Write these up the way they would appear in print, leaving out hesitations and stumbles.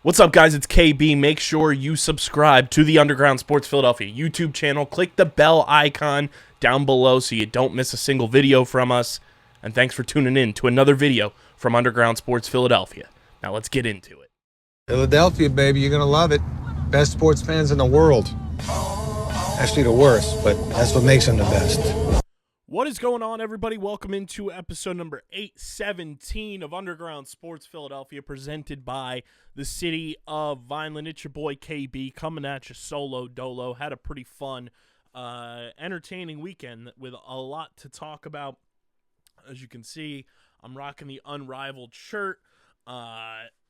What's up, guys? It's KB. Make sure you subscribe to the Underground Sports Philadelphia YouTube channel. Click the bell icon down below so you don't miss a single video from us. And thanks for tuning in to another video from Underground Sports Philadelphia. Now let's get into it. Philadelphia, baby, you're going to love it. Best sports fans in the world. Actually, the worst, but that's what makes them the best. What is going on, everybody? Welcome into episode number 817 of Underground Sports Philadelphia, presented by the city of Vineland. It's your boy KB coming at you solo dolo. Had a pretty fun, entertaining weekend with a lot to talk about. As you can see, I'm rocking the Unrivaled shirt.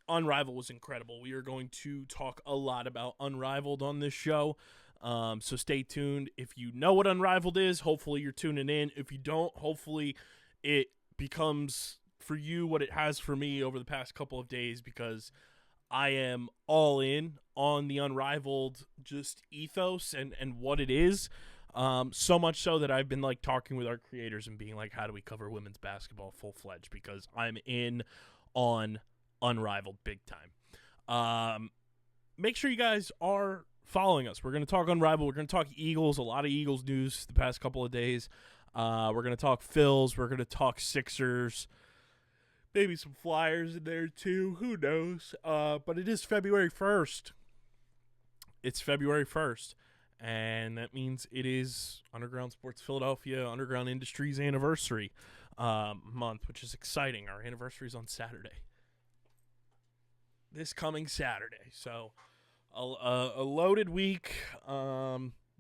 Unrivaled was incredible. We are going to talk a lot about Unrivaled on this show. So stay tuned. If you know what Unrivaled is, hopefully you're tuning in. If you don't, hopefully it becomes for you what it has for me over the past couple of days, because I am all in on the Unrivaled just ethos and what it is. So much so that I've been like talking with our creators and being like, how do we cover women's basketball full-fledged? Because I'm in on Unrivaled big time. Make sure you guys are following us. We're going to talk Unrivaled. We're going to talk Eagles. A lot of Eagles news the past couple of days. We're going to talk Phils. We're going to talk Sixers. Maybe some Flyers in there too. Who knows? But it is February 1st. It's February 1st. And that means it is Underground Sports Philadelphia, Underground Industries anniversary month, which is exciting. Our anniversary is on Saturday. This coming Saturday. So a loaded week.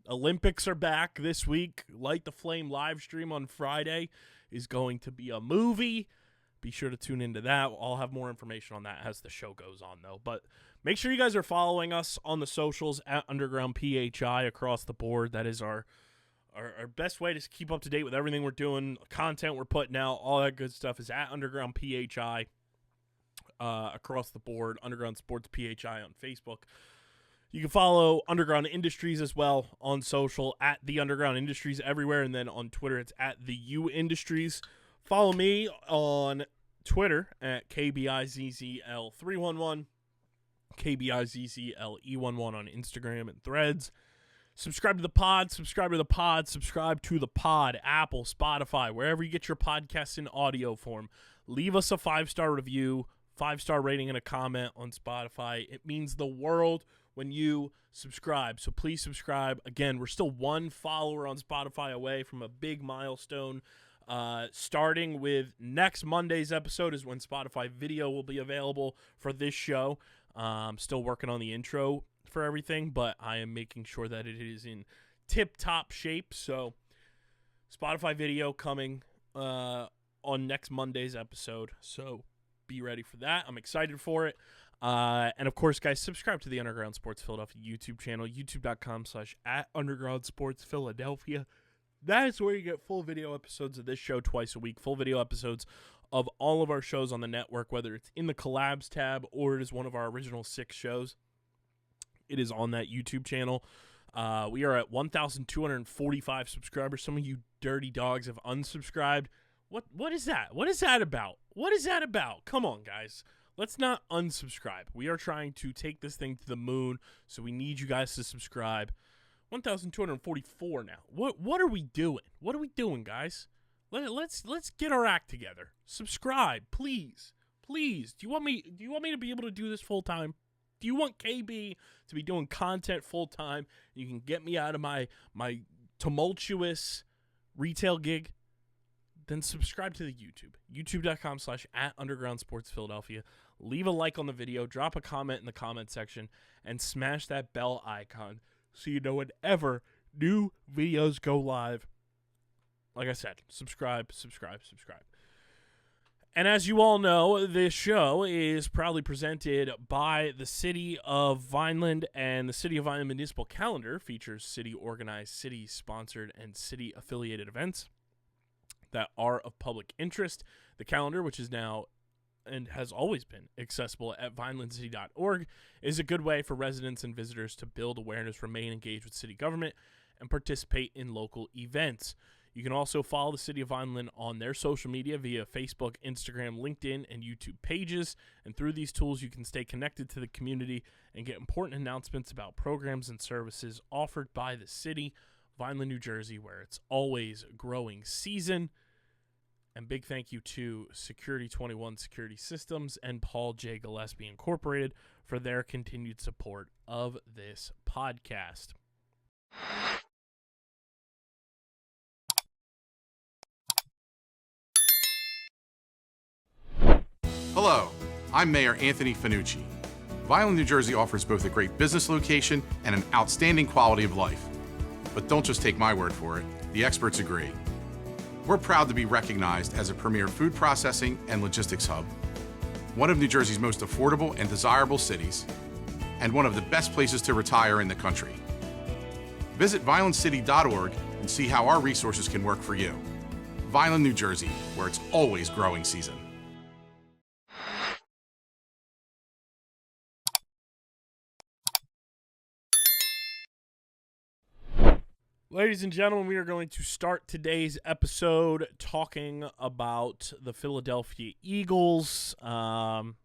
Olympics are back this week. Light the Flame live stream on Friday is going to be a movie. Be sure to tune into that. I'll have more information on that as the show goes on, though. But make sure you guys are following us on the socials at Underground PHI across the board. That is our best way to keep up to date with everything we're doing, content we're putting out, all that good stuff is at Underground PHI across the board. Underground Sports PHI on Facebook. You can follow Underground Industries as well on social at The Underground Industries everywhere. And then on Twitter, it's at The U Industries. Follow me on Twitter at KBIZZL311, KBIZZLE11 on Instagram and Threads. Subscribe to the pod, Apple, Spotify, wherever you get your podcasts in audio form. Leave us a 5-star review, 5-star rating, and a comment on Spotify. It means the world when you subscribe. So please subscribe. Again, we're still one follower on Spotify away from a big milestone. Starting with next Monday's episode is when Spotify video will be available for this show. Still working on the intro for everything, but I am making sure that it is in tip-top shape. So Spotify video coming on next Monday's episode. So be ready for that. I'm excited for it. And of course, guys, subscribe to the Underground Sports Philadelphia YouTube channel, youtube.com/@UndergroundSportsPhiladelphia. That is where you get full video episodes of this show twice a week, full video episodes of all of our shows on the network, whether it's in the collabs tab or it is one of our original 6 shows. It is on that YouTube channel. We are at 1,245 subscribers. Some of you dirty dogs have unsubscribed. What is that? What is that about? What is that about? Come on, guys. Let's not unsubscribe. We are trying to take this thing to the moon, so we need you guys to subscribe. 1,244 now. What are we doing? What are we doing, guys? Let's get our act together. Subscribe, please. Please. Do you want me to be able to do this full time? Do you want KB to be doing content full time? You can get me out of my tumultuous retail gig? Then subscribe to the YouTube. youtube.com/@UndergroundSportsPhiladelphia. Leave a like on the video, drop a comment in the comment section, and smash that bell icon so you know whenever new videos go live. Like I said, subscribe. And as you all know, this show is proudly presented by the City of Vineland, and the City of Vineland Municipal Calendar features city-organized, city-sponsored, and city-affiliated events that are of public interest. The calendar, which is now and has always been accessible at vinelandcity.org, is a good way for residents and visitors to build awareness, remain engaged with city government, and participate in local events. You can also follow the City of Vineland on their social media via Facebook, Instagram, LinkedIn, and YouTube pages. And through these tools, you can stay connected to the community and get important announcements about programs and services offered by the city, Vineland, New Jersey, where it's always growing season. And big thank you to Security 21 Security Systems and Paul J. Gillespie Incorporated for their continued support of this podcast. Hello, I'm Mayor Anthony Fanucci. Vineland, New Jersey offers both a great business location and an outstanding quality of life. But don't just take my word for it, the experts agree. We're proud to be recognized as a premier food processing and logistics hub, one of New Jersey's most affordable and desirable cities, and one of the best places to retire in the country. Visit vinelandcity.org and see how our resources can work for you. Vineland, New Jersey, where it's always growing season. Ladies and gentlemen, we are going to start today's episode talking about the Philadelphia Eagles. Last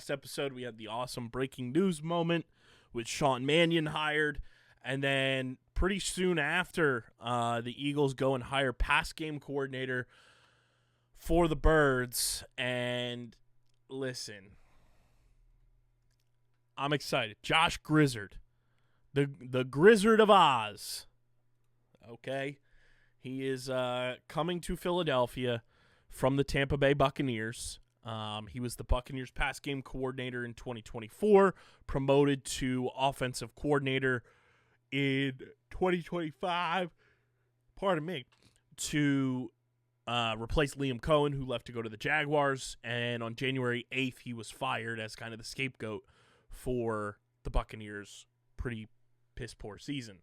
episode we had the awesome breaking news moment with Sean Mannion hired, and then pretty soon after, the Eagles go and hire pass game coordinator for the Birds. And listen, I'm excited. Josh Grizzard. The Grizzard of Oz, okay? He is coming to Philadelphia from the Tampa Bay Buccaneers. He was the Buccaneers pass game coordinator in 2024, promoted to offensive coordinator in 2025, to replace Liam Cohen, who left to go to the Jaguars. And on January 8th, he was fired as kind of the scapegoat for the Buccaneers' pretty piss-poor season.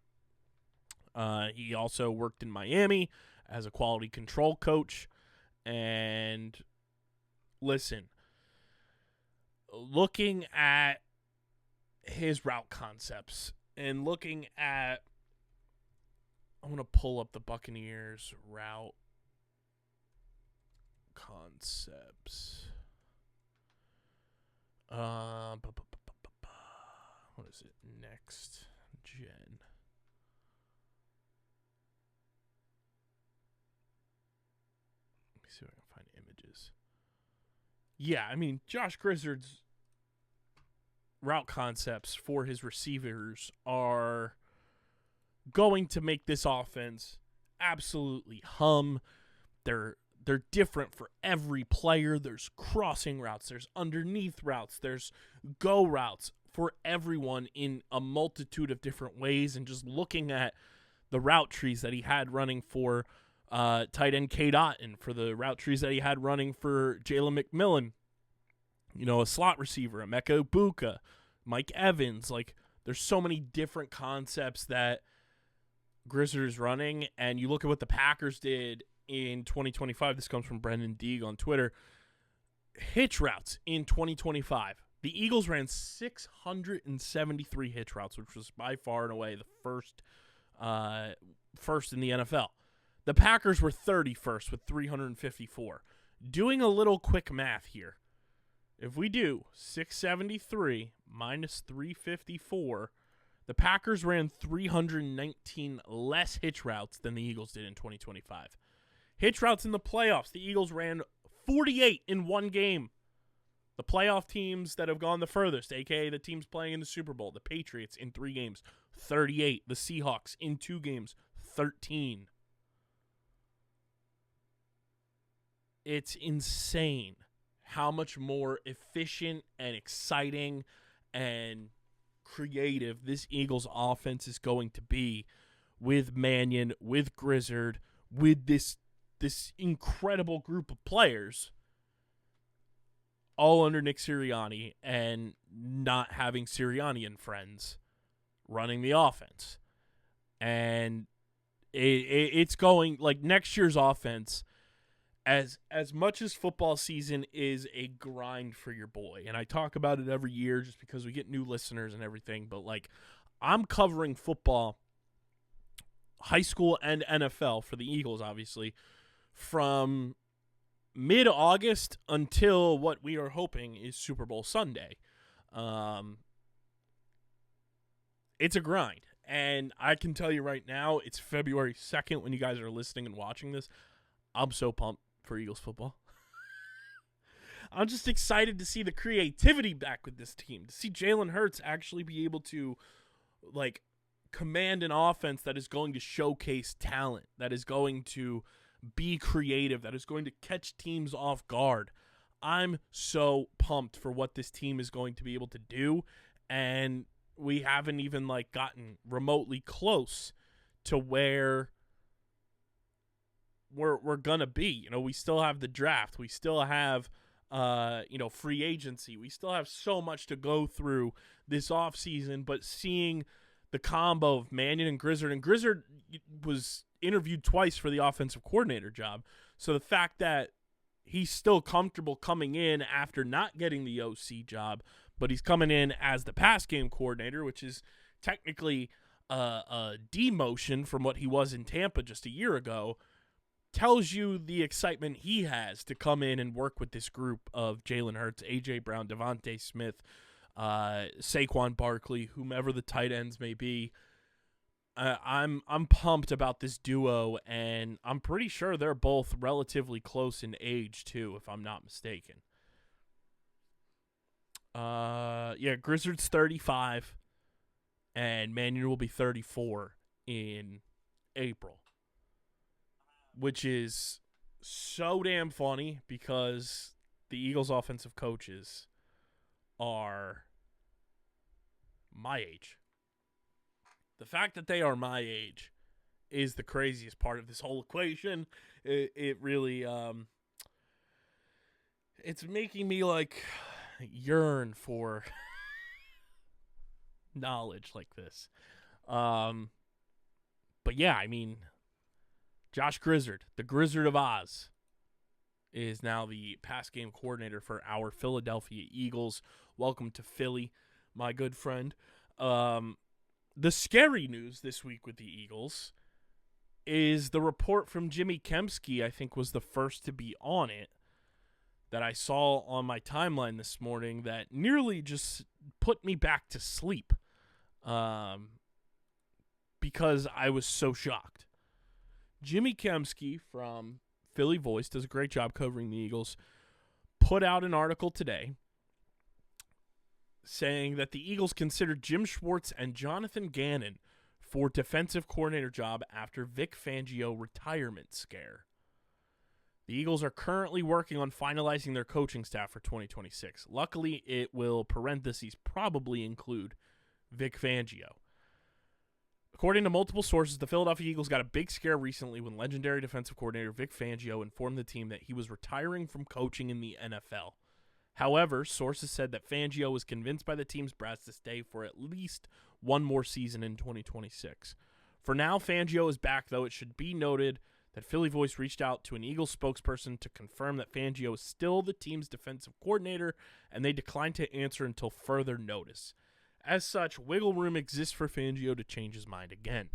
He also worked in Miami as a quality control coach. And listen, looking at his route concepts and looking at, I'm going to pull up the Buccaneers route concepts. What is it? Next gen. Let me see if I can find images. Yeah, I mean, Josh Grizzard's route concepts for his receivers are going to make this offense absolutely hum. They're different for every player. There's crossing routes, there's underneath routes, there's go routes for everyone in a multitude of different ways. And just looking at the route trees that he had running for tight end Cade Otton, for the route trees that he had running for Jalen McMillan, a slot receiver, Emeka Ibuka, Mike Evans. Like, there's so many different concepts that Grizzard is running. And you look at what the Packers did in 2025. This comes from Brendan Deeg on Twitter. Hitch routes in 2025. The Eagles ran 673 hitch routes, which was by far and away the first in the NFL. The Packers were 31st with 354. Doing a little quick math here. If we do 673 minus 354, the Packers ran 319 less hitch routes than the Eagles did in 2025. Hitch routes in the playoffs, the Eagles ran 48 in one game. The playoff teams that have gone the furthest, a.k.a. the teams playing in the Super Bowl, the Patriots in 3 games, 38. The Seahawks in 2 games, 13. It's insane how much more efficient and exciting and creative this Eagles offense is going to be with Mannion, with Grizzard, with this incredible group of players, all under Nick Sirianni, and not having Sirianni and friends running the offense. And it's going, like, next year's offense, as much as football season is a grind for your boy, and I talk about it every year just because we get new listeners and everything, but, like, I'm covering football high school and NFL for the Eagles, obviously, from mid-August until what we are hoping is Super Bowl Sunday. It's a grind. And I can tell you right now, it's February 2nd when you guys are listening and watching this. I'm so pumped for Eagles football. I'm just excited to see the creativity back with this team, to see Jalen Hurts actually be able to, like, command an offense that is going to showcase talent, that is going to be creative, that is going to catch teams off guard. I'm so pumped for what this team is going to be able to do, and we haven't even, like, gotten remotely close to where we're going to be. You know, we still have the draft. We still have free agency. We still have so much to go through this offseason, but seeing the combo of Mannion and Grizzard was interviewed twice for the offensive coordinator job. So the fact that he's still comfortable coming in after not getting the OC job, but he's coming in as the pass game coordinator, which is technically a demotion from what he was in Tampa just a year ago, tells you the excitement he has to come in and work with this group of Jalen Hurts, A.J. Brown, Devontae Smith, Saquon Barkley, whomever the tight ends may be. I'm pumped about this duo, and I'm pretty sure they're both relatively close in age, too, if I'm not mistaken. Grizzard's 35, and Mannion will be 34 in April, which is so damn funny because the Eagles' offensive coaches are my age. The fact that they are my age is the craziest part of this whole equation. It really, it's making me, like, yearn for knowledge like this. But yeah, I mean, Josh Grizzard, the Grizzard of Oz, is now the pass game coordinator for our Philadelphia Eagles. Welcome to Philly, my good friend. The scary news this week with the Eagles is the report from Jimmy Kempski, I think was the first to be on it, that I saw on my timeline this morning that nearly just put me back to sleep because I was so shocked. Jimmy Kempski from Philly Voice does a great job covering the Eagles, put out an article today saying that the Eagles considered Jim Schwartz and Jonathan Gannon for defensive coordinator job after Vic Fangio retirement scare. The Eagles are currently working on finalizing their coaching staff for 2026. Luckily, it will, parentheses, probably include Vic Fangio. According to multiple sources, the Philadelphia Eagles got a big scare recently when legendary defensive coordinator Vic Fangio informed the team that he was retiring from coaching in the NFL. However, sources said that Fangio was convinced by the team's brass to stay for at least one more season in 2026. For now, Fangio is back, though it should be noted that Philly Voice reached out to an Eagles spokesperson to confirm that Fangio is still the team's defensive coordinator, and they declined to answer until further notice. As such, wiggle room exists for Fangio to change his mind again.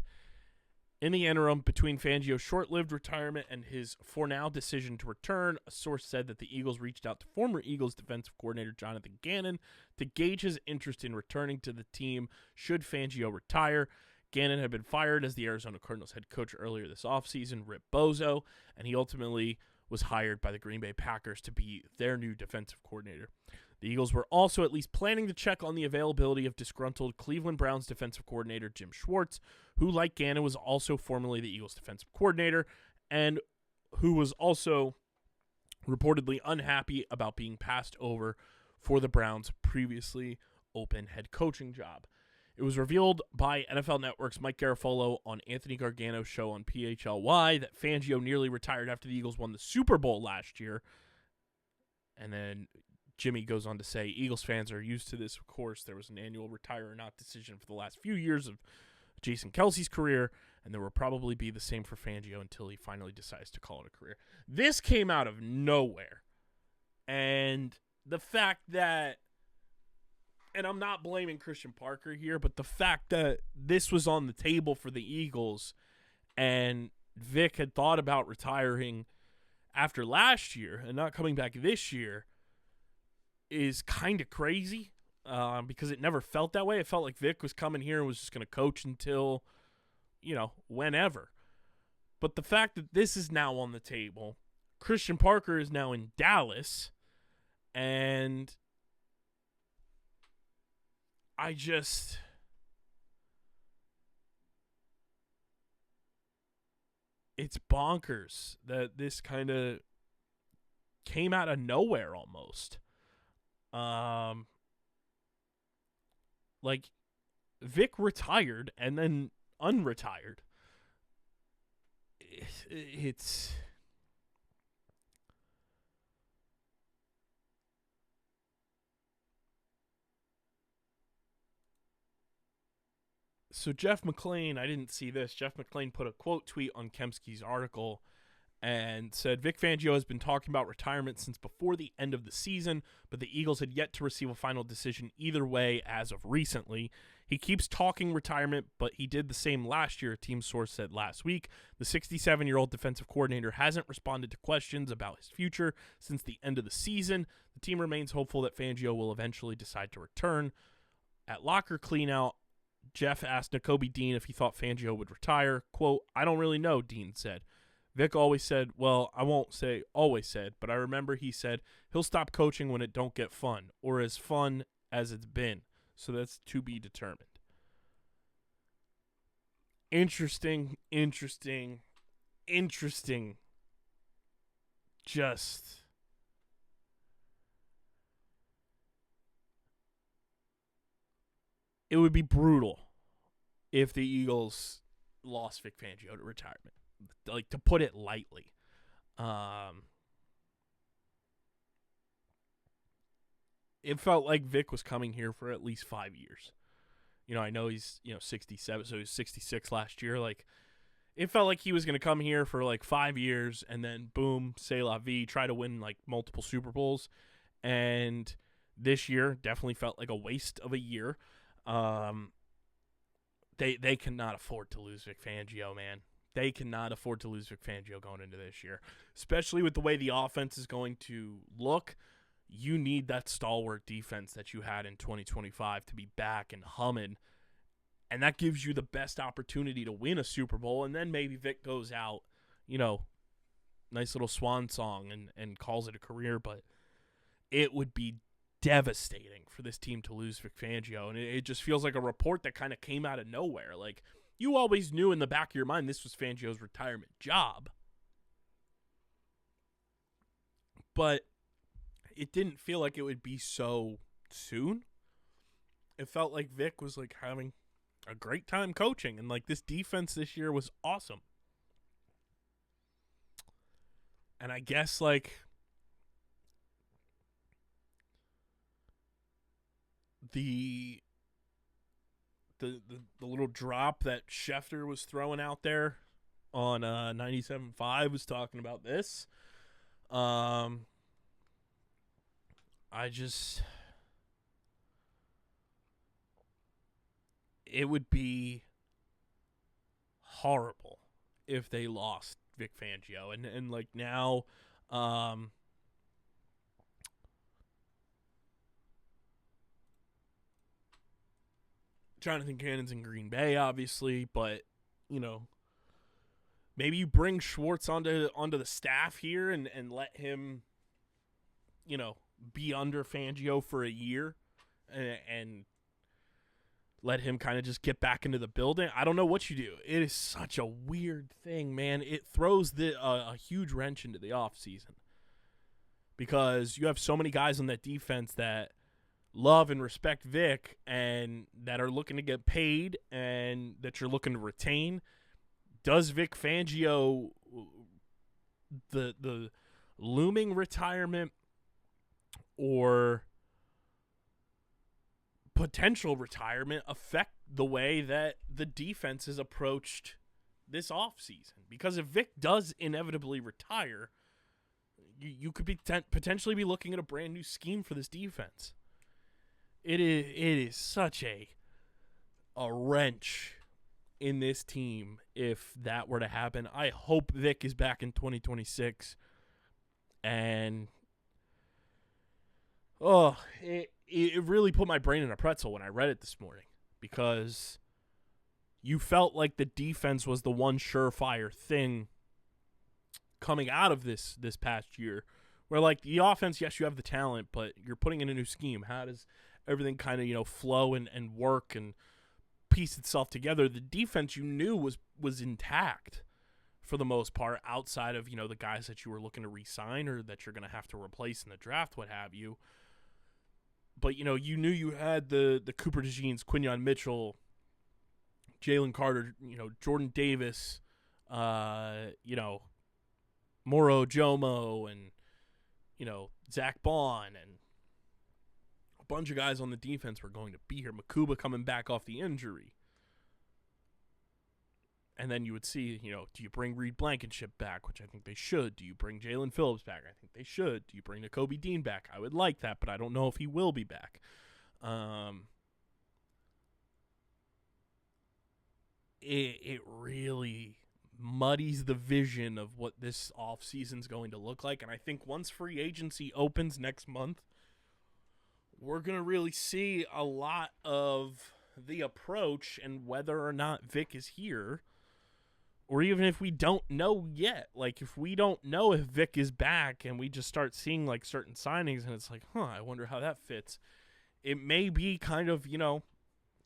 In the interim, between Fangio's short-lived retirement and his for-now decision to return, a source said that the Eagles reached out to former Eagles defensive coordinator Jonathan Gannon to gauge his interest in returning to the team should Fangio retire. Gannon had been fired as the Arizona Cardinals head coach earlier this offseason, Rip Bozo, and he ultimately was hired by the Green Bay Packers to be their new defensive coordinator. The Eagles were also at least planning to check on the availability of disgruntled Cleveland Browns defensive coordinator Jim Schwartz, who, like Gannon, was also formerly the Eagles defensive coordinator and who was also reportedly unhappy about being passed over for the Browns' previously open head coaching job. It was revealed by NFL Network's Mike Garafolo on Anthony Gargano's show on PHLY that Fangio nearly retired after the Eagles won the Super Bowl last year. And then Jimmy goes on to say, Eagles fans are used to this, of course. There was an annual retire or not decision for the last few years of Jason Kelsey's career, and there will probably be the same for Fangio until he finally decides to call it a career. This came out of nowhere. And the fact that, and I'm not blaming Christian Parker here, but the fact that this was on the table for the Eagles And Vic had thought about retiring after last year and not coming back this year is kind of crazy because it never felt that way. It felt like Vic was coming here and was just going to coach until, whenever. But the fact that this is now on the table, Christian Parker is now in Dallas, and it's bonkers that this kind of came out of nowhere almost. Like Vic retired and then unretired. It's So Jeff McClain, I didn't see this. Jeff McClain put a quote tweet on Kemsky's article and said, Vic Fangio has been talking about retirement since before the end of the season, but the Eagles had yet to receive a final decision either way as of recently. He keeps talking retirement, but he did the same last year, a team source said last week. The 67-year-old defensive coordinator hasn't responded to questions about his future since the end of the season. The team remains hopeful that Fangio will eventually decide to return. At locker cleanout, Jeff asked Nakobe Dean if he thought Fangio would retire. Quote, I don't really know, Dean said. Vic always said, well, I won't say always said, but I remember he said he'll stop coaching when it don't get fun, or as fun as it's been. So that's to be determined. Interesting. Just it would be brutal if the Eagles lost Vic Fangio to retirement, like, to put it lightly. It felt like Vic was coming here for at least 5 years. I know he's 67, so he was 66 last year. Like, it felt like he was going to come here for like 5 years and then boom, c'est la vie, try to win like multiple Super Bowls. And this year definitely felt like a waste of a year. They cannot afford to lose Vic Fangio, man. They cannot afford to lose Vic Fangio going into this year, especially with the way the offense is going to look. You need that stalwart defense that you had in 2025 to be back and humming, and that gives you the best opportunity to win a Super Bowl. And then maybe Vic goes out, nice little swan song and calls it a career, but it would be devastating for this team to lose Vic Fangio. And it just feels like a report that kind of came out of nowhere. Like, you always knew in the back of your mind this was Fangio's retirement job, but it didn't feel like it would be so soon. It felt like Vic was like having a great time coaching, and like this defense this year was awesome. And I guess like the little drop that Schefter was throwing out there on 97.5 was talking about this. It would be horrible if they lost Vic Fangio. And like now, Jonathan Cannon's in Green Bay, obviously, but, maybe you bring Schwartz onto the staff here and let him, be under Fangio for a year and let him kind of just get back into the building. I don't know what you do. It is such a weird thing, man. It throws a huge wrench into the offseason because you have so many guys on that defense that love and respect Vic and that are looking to get paid and that you're looking to retain. Does Vic Fangio, the looming retirement or potential retirement, affect the way that the defense is approached this offseason? Because if Vic does inevitably retire, you could be potentially be looking at a brand new scheme for this defense. It is such a wrench in this team if that were to happen. I hope Vic is back in 2026. And it really put my brain in a pretzel when I read it this morning, because you felt like the defense was the one surefire thing coming out of this past year, where like the offense, yes, you have the talent, but you're putting in a new scheme. How does everything kind of, flow and work and piece itself together? The defense you knew was intact for the most part, outside of, the guys that you were looking to re-sign or that you're going to have to replace in the draft, what have you. But, you knew you had the Cooper DeJeans, Quinyon Mitchell, Jalen Carter, Jordan Davis, Moro Jomo, and, Zach Bond, and a bunch of guys on the defense were going to be here. Makuba coming back off the injury. And then you would see, do you bring Reed Blankenship back, which I think they should? Do you bring Jalen Phillips back? I think they should. Do you bring Nakobe Dean back? I would like that, but I don't know if he will be back. It really muddies the vision of what this offseason is going to look like. And I think once free agency opens next month, we're going to really see a lot of the approach and whether or not Vic is here. Or even if we don't know yet, like if we don't know if Vic is back and we just start seeing like certain signings and it's like, I wonder how that fits. It may be kind of,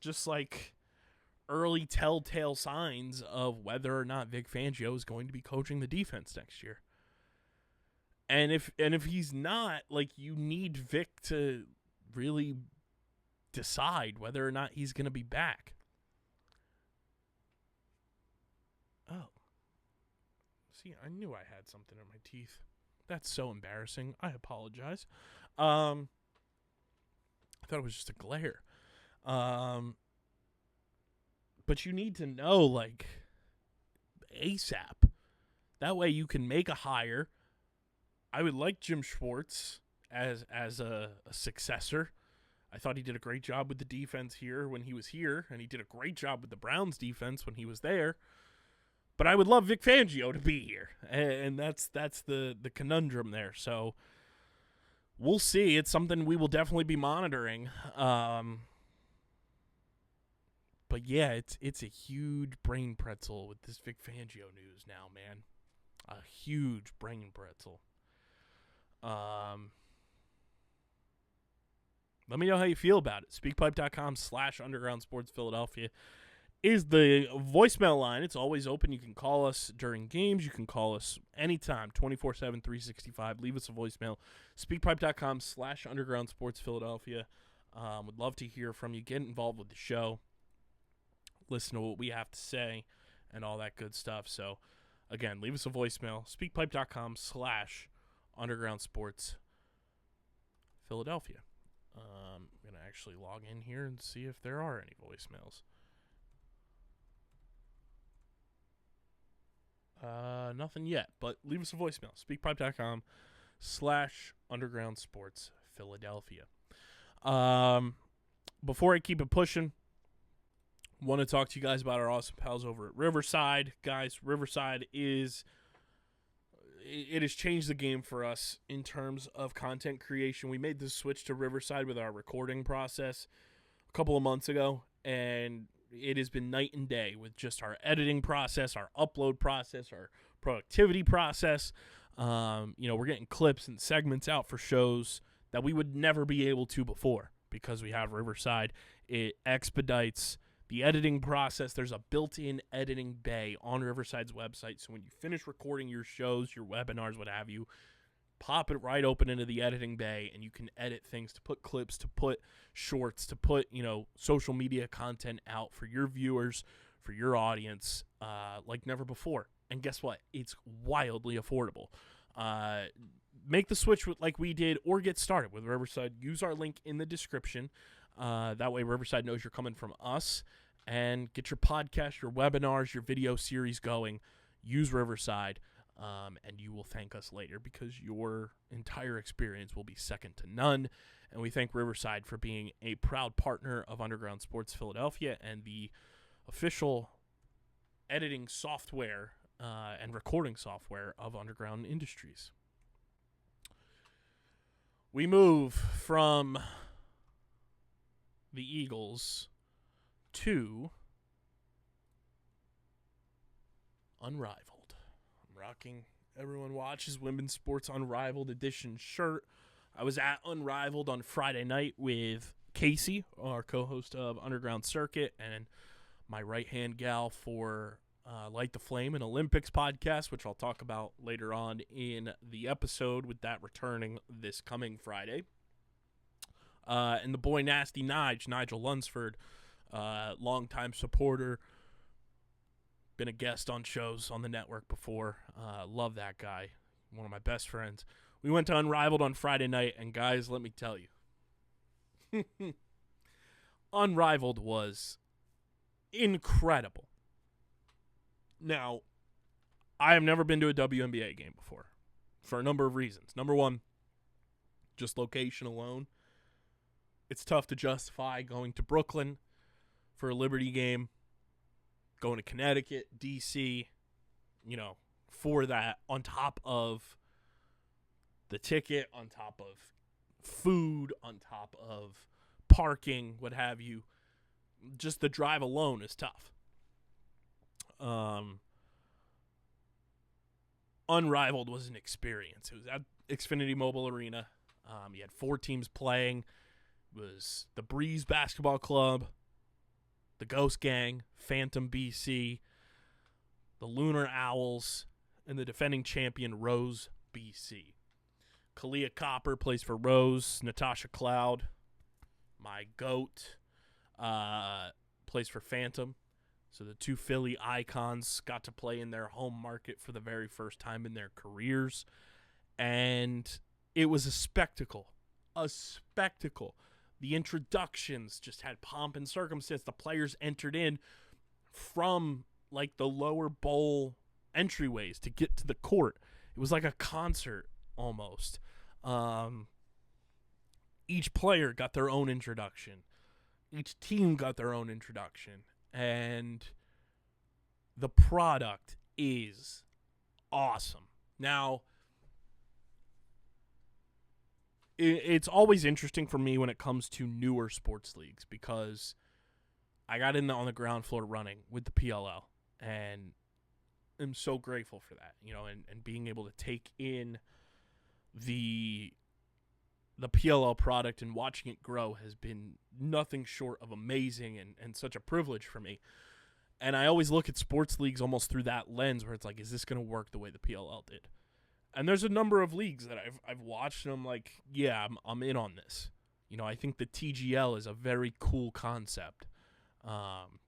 just like early telltale signs of whether or not Vic Fangio is going to be coaching the defense next year. And if he's not, like, you need Vic to really decide whether or not he's going to be back. Oh. See, I knew I had something in my teeth. That's so embarrassing. I apologize. I thought it was just a glare. But you need to know, like, ASAP. That way you can make a hire. I would like Jim Schwartz as a successor. I thought he did a great job with the defense here when he was here, and he did a great job with the Browns defense when he was there. But I would love Vic Fangio to be here, and that's the conundrum there. So we'll see. It's something we will definitely be monitoring. But yeah, it's a huge brain pretzel with this Vic Fangio news now, man. A huge brain pretzel. Let me know how you feel about it. Speakpipe.com/undergroundsportsphiladelphia is the voicemail line. It's always open. You can call us during games. You can call us anytime, 24/7, 365. Leave us a voicemail. Speakpipe.com/undergroundsportsphiladelphia. Would love to hear from you. Get involved with the show. Listen to what we have to say and all that good stuff. So, again, leave us a voicemail. Speakpipe.com/undergroundsportsphiladelphia. I'm going to actually log in here and see if there are any voicemails. Nothing yet, but leave us a voicemail. Speakpipe.com/undergroundsportsphiladelphia. Before I keep it pushing, want to talk to you guys about our awesome pals over at Riverside. Guys, Riverside has changed the game for us in terms of content creation. We made the switch to Riverside with our recording process a couple of months ago, and it has been night and day with just our editing process, our upload process, our productivity process. We're getting clips and segments out for shows that we would never be able to before because we have Riverside. It expedites the editing process. There's a built-in editing bay on Riverside's website, so when you finish recording your shows, your webinars, what have you, pop it right open into the editing bay, and you can edit things to put clips, to put shorts, to put, social media content out for your viewers, for your audience, like never before. And guess what? It's wildly affordable. Make the switch like we did, or get started with Riverside. Use our link in the description. That way Riverside knows you're coming from us, and get your podcast, your webinars, your video series going. Use Riverside, and you will thank us later because your entire experience will be second to none. And we thank Riverside for being a proud partner of Underground Sports Philadelphia and the official editing software and recording software of Underground Industries. We move from the Eagles to Unrivaled. I'm rocking Everyone Watches Women's Sports Unrivaled Edition shirt. I was at Unrivaled on Friday night with Casey, our co-host of Underground Circuit, and my right-hand gal for Light the Flame and Olympics podcast, which I'll talk about later on in the episode, with that returning this coming Friday. And the boy Nasty Nigel Lunsford, longtime supporter, been a guest on shows on the network before. Love that guy, one of my best friends. We went to Unrivaled on Friday night, and guys, let me tell you, Unrivaled was incredible. Now, I have never been to a WNBA game before for a number of reasons. Number one, just location alone. It's tough to justify going to Brooklyn for a Liberty game, going to Connecticut, D.C., for that, on top of the ticket, on top of food, on top of parking, what have you. Just the drive alone is tough. Unrivaled was an experience. It was at Xfinity Mobile Arena. You had 4 teams playing. It was the Breeze Basketball Club, the Ghost Gang, Phantom BC, the Lunar Owls, and the defending champion Rose BC. Kalia Copper plays for Rose. Natasha Cloud, my GOAT, plays for Phantom. So the 2 Philly icons got to play in their home market for the very first time in their careers. And it was a spectacle. A spectacle. The introductions just had pomp and circumstance. The players entered in from like the lower bowl entryways to get to the court. It was like a concert almost. Each player got their own introduction. Each team got their own introduction. And the product is awesome. Now, it's always interesting for me when it comes to newer sports leagues, because I got in on the ground floor running with the PLL, and I'm so grateful for that, and being able to take in the PLL product and watching it grow has been nothing short of amazing and such a privilege for me. And I always look at sports leagues almost through that lens, where it's like, is this going to work the way the PLL did? And there's a number of leagues that I've watched, and I'm like, yeah, I'm in on this. I think the TGL is a very cool concept,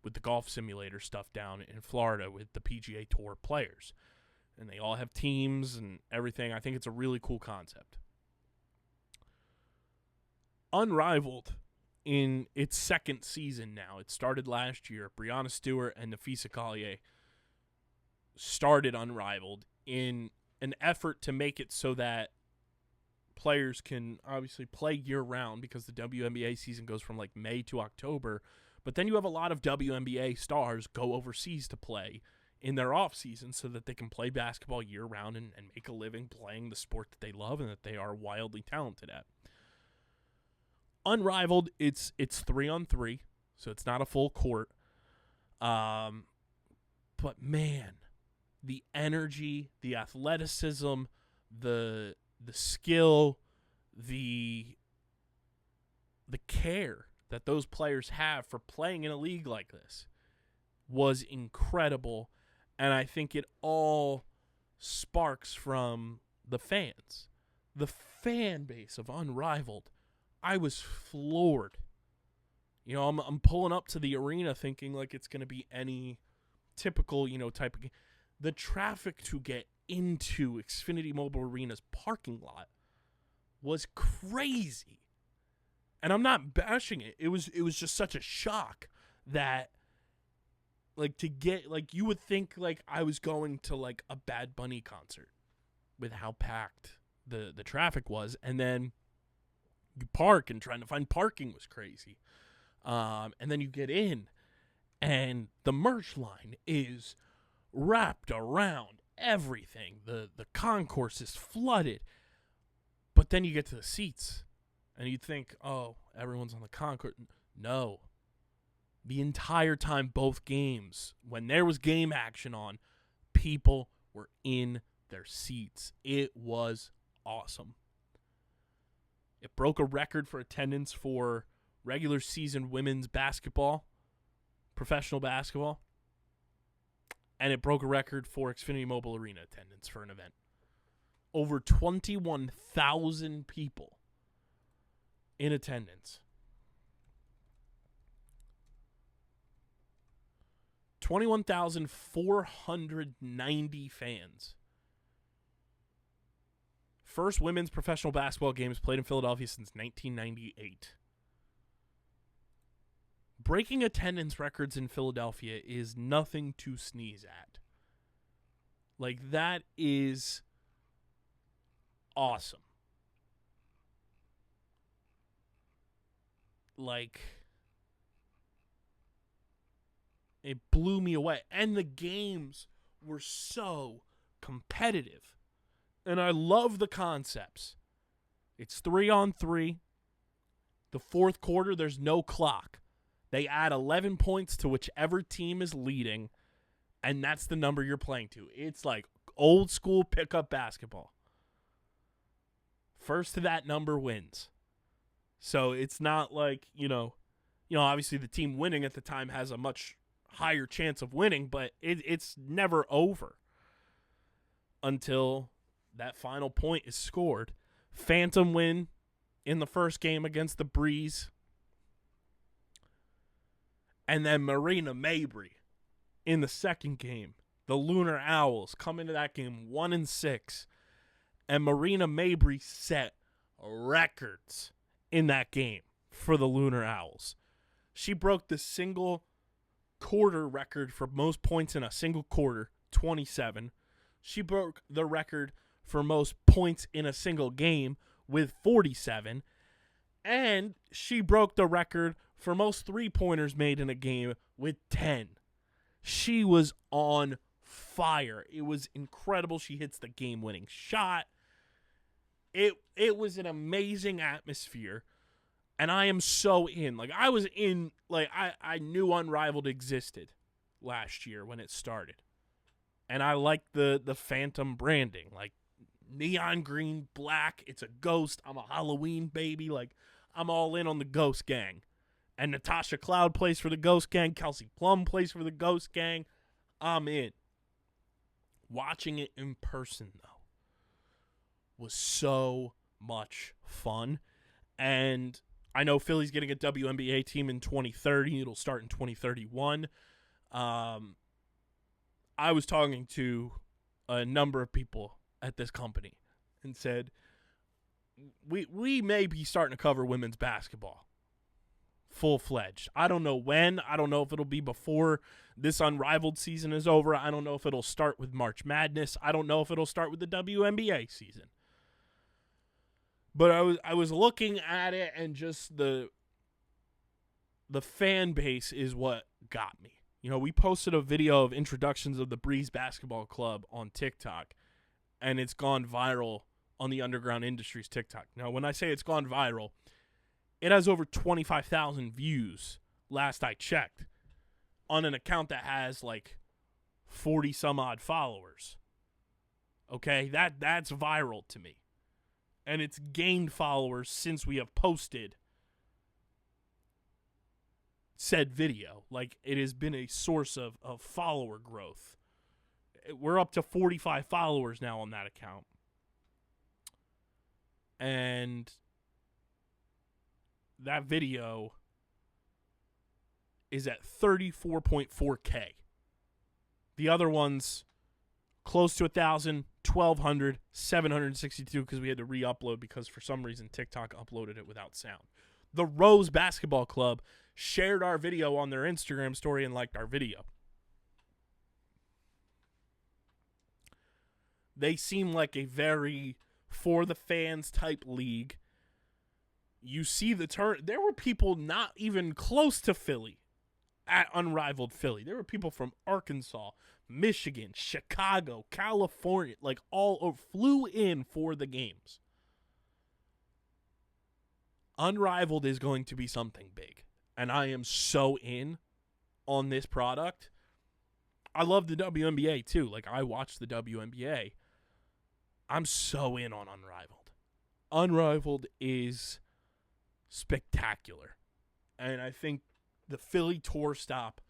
with the golf simulator stuff down in Florida with the PGA Tour players. And they all have teams and everything. I think it's a really cool concept. Unrivaled in its second season now. It started last year. Brianna Stewart and Nafisa Collier started Unrivaled in an effort to make it so that players can obviously play year-round, because the WNBA season goes from like May to October. But then you have a lot of WNBA stars go overseas to play in their off-season so that they can play basketball year-round and make a living playing the sport that they love and that they are wildly talented at. Unrivaled, it's 3-on-3, so it's not a full court. But man, the energy, the athleticism, the skill, the care that those players have for playing in a league like this was incredible. And I think it all sparks from the fans. The fan base of Unrivaled, I was floored. I'm pulling up to the arena thinking like it's going to be any typical, type of game. The traffic to get into Xfinity Mobile Arena's parking lot was crazy. And I'm not bashing it. It was just such a shock that, like, to get, like, you would think, like, I was going to, like, a Bad Bunny concert with how packed the traffic was. And then you park, and trying to find parking was crazy. And then you get in, and the merch line is wrapped around everything. The concourse is flooded. But then you get to the seats, and you think, oh, everyone's on the concourse. No. The entire time, both games, when there was game action on, people were in their seats. It was awesome. It broke a record for attendance for regular season women's basketball, professional basketball, and it broke a record for Xfinity Mobile Arena attendance for an event. Over 21,000 people in attendance. 21,490 fans. First women's professional basketball games played in Philadelphia since 1998. Breaking attendance records in Philadelphia is nothing to sneeze at. Like, that is awesome. Like, it blew me away. And the games were so competitive. And I love the concepts. It's 3-on-3. The fourth quarter, there's no clock. They add 11 points to whichever team is leading, and that's the number you're playing to. It's like old school pickup basketball. First to that number wins. So it's not like, obviously the team winning at the time has a much higher chance of winning, but it's never over until that final point is scored. Phantom win in the first game against the Breeze. And then Marina Mabry in the second game. The Lunar Owls come into that game 1-6. And Marina Mabry set records in that game for the Lunar Owls. She broke the single quarter record for most points in a single quarter, 27. She broke the record for most points in a single game with 47. And she broke the record for most three-pointers made in a game with 10. She was on fire. It was incredible. She hits the game-winning shot. It was an amazing atmosphere. And I am so in. Like, I was in. Like, I knew Unrivaled existed last year when it started. And I liked the Phantom branding. Like, neon green, black. It's a ghost. I'm a Halloween baby. Like, I'm all in on the Ghost Gang. And Natasha Cloud plays for the Ghost Gang. Kelsey Plum plays for the Ghost Gang. I'm in. Watching it in person, though, was so much fun. And I know Philly's getting a WNBA team in 2030. It'll start in 2031. I was talking to a number of people at this company and said, we may be starting to cover women's basketball full-fledged. I don't know when. I don't know if it'll be before this Unrivaled season is over. I don't know if it'll start with March Madness. I don't know if it'll start with the WNBA season. But I was looking at it, and just the fan base is what got me. We posted a video of introductions of the Breeze Basketball Club on TikTok, and it's gone viral on the Underground Industries TikTok. Now, when I say it's gone viral, it has over 25,000 views last I checked on an account that has like 40 some odd followers. Okay, that's viral to me. And it's gained followers since we have posted said video. Like, it has been a source of follower growth. We're up to 45 followers now on that account. And that video is at 34.4K. The other one's close to 1,000, 1,200, 762 because we had to re-upload because for some reason TikTok uploaded it without sound. The Rose Basketball Club shared our video on their Instagram story and liked our video. They seem like a very for the fans type league. You see the turn. There were people not even close to Philly at Unrivaled Philly. There were people from Arkansas, Michigan, Chicago, California, like all over, flew in for the games. Unrivaled is going to be something big, and I am so in on this product. I love the WNBA too. Like, I watch the WNBA. I'm so in on Unrivaled. Unrivaled is spectacular, and I think the Philly tour stop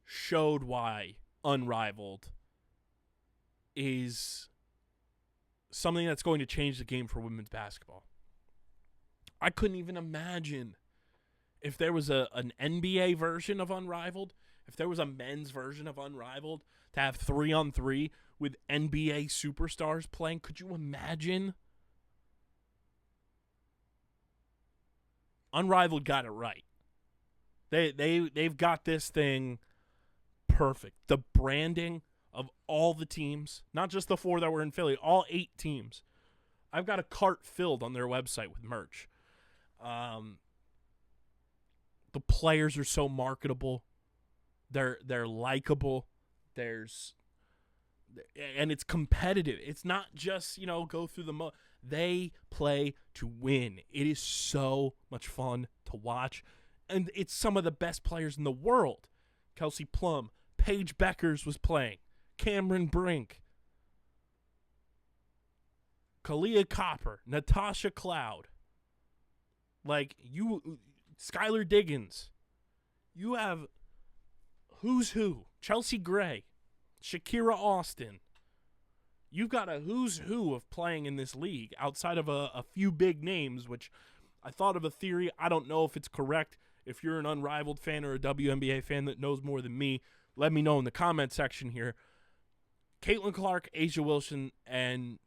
showed why Unrivaled is something that's going to change the game for women's basketball. I couldn't even imagine if there was an NBA version of Unrivaled, if there was a men's version of Unrivaled, to have 3-on-3 with NBA superstars playing. Could you imagine? Unrivaled got it right. They've got this thing perfect. The branding of all the teams, not just the 4 that were in Philly, all 8 teams. I've got a cart filled on their website with merch. The players are so marketable. They're likable. And it's competitive. It's not just, go through the they play to win. It is so much fun to watch. And it's some of the best players in the world. Kelsey Plum, Paige Beckers was playing, Cameron Brink, Kalia Copper, Natasha Cloud, Skylar Diggins. You have who's who, Chelsea Gray, Shakira Austin. You've got a who's who of playing in this league outside of a few big names, which I thought of a theory. I don't know if it's correct. If you're an Unrivaled fan or a WNBA fan that knows more than me, let me know in the comment section here. Caitlin Clark, Asia Wilson, and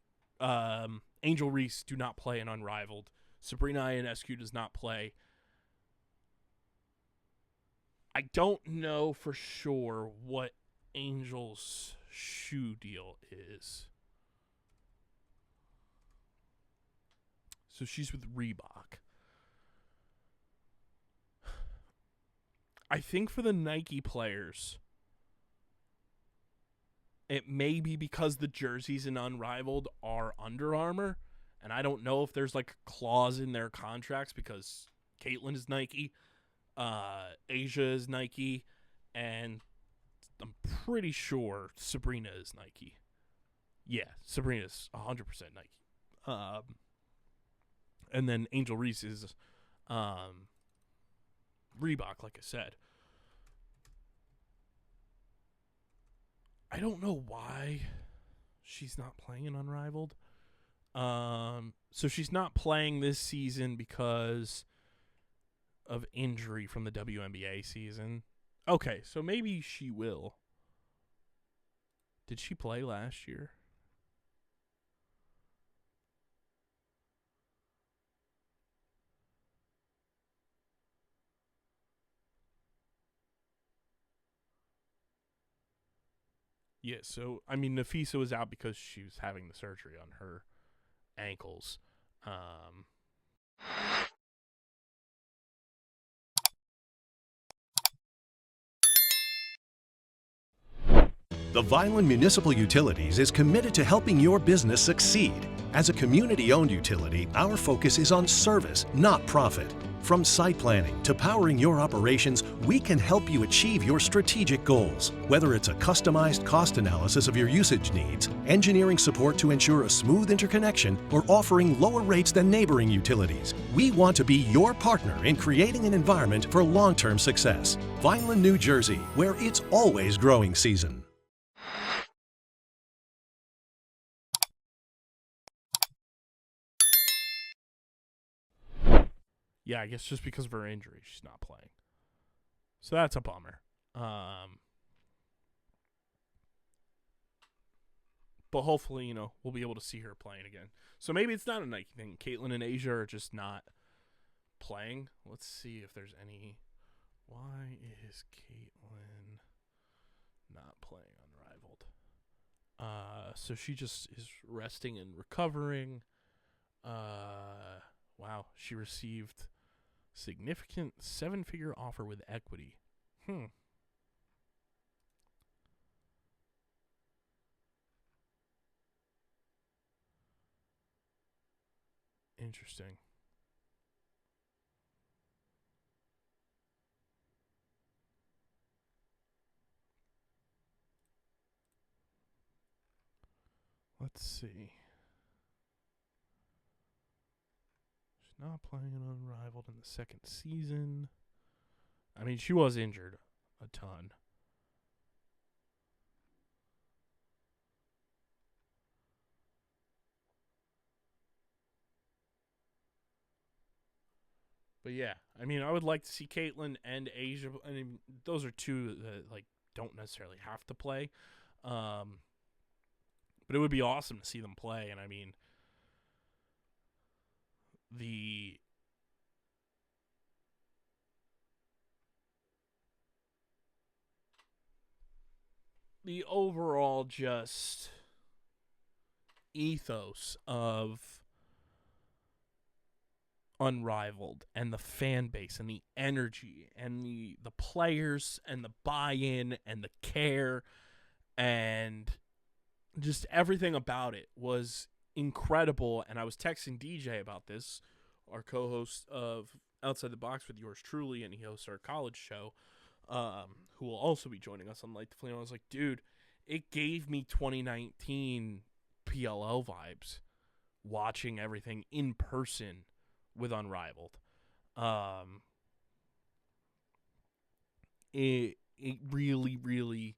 Angel Reese do not play in Unrivaled. Sabrina Ionescu does not play. I don't know for sure what Angel's shoe deal is. So she's with Reebok. I think for the Nike players, it may be because the jerseys in Unrivaled are Under Armour, and I don't know if there's like a clause in their contracts because Caitlin is Nike, Asia is Nike, and I'm pretty sure Sabrina is Nike. Yeah, Sabrina's 100% Nike. And then Angel Reese is Reebok, like I said. I don't know why she's not playing in Unrivaled. So she's not playing this season because of injury from the WNBA season. Okay, so maybe she will. Did she play last year? Yeah, so, Nafisa was out because she was having the surgery on her ankles. The Vineland Municipal Utilities is committed to helping your business succeed. As a community-owned utility, our focus is on service, not profit. From site planning to powering your operations, we can help you achieve your strategic goals. Whether it's a customized cost analysis of your usage needs, engineering support to ensure a smooth interconnection, or offering lower rates than neighboring utilities, we want to be your partner in creating an environment for long-term success. Vineland, New Jersey, where it's always growing season. Yeah, I guess just because of her injury, she's not playing. So that's a bummer. But hopefully, we'll be able to see her playing again. So maybe it's not a Nike thing. Caitlin and Asia are just not playing. Let's see if there's any. Why is Caitlin not playing Unrivaled? So she just is resting and recovering. Wow, she received significant 7-figure offer with equity. Interesting. Let's see. She's not playing Unrivaled in the second season. I mean, she was injured a ton. But yeah, I mean, I would like to see Caitlin and Asia. I mean, those are two that like don't necessarily have to play. But it would be awesome to see them play. And I mean, the overall just ethos of Unrivaled and the fan base and the energy and the players and the buy-in and the care and just everything about it was incredible. And I was texting DJ about this, our co-host of Outside the Box with yours truly, and he hosts our college show, who will also be joining us on Light the Flame. I was like, dude, it gave me 2019 PLL vibes watching everything in person with Unrivaled. It really, really,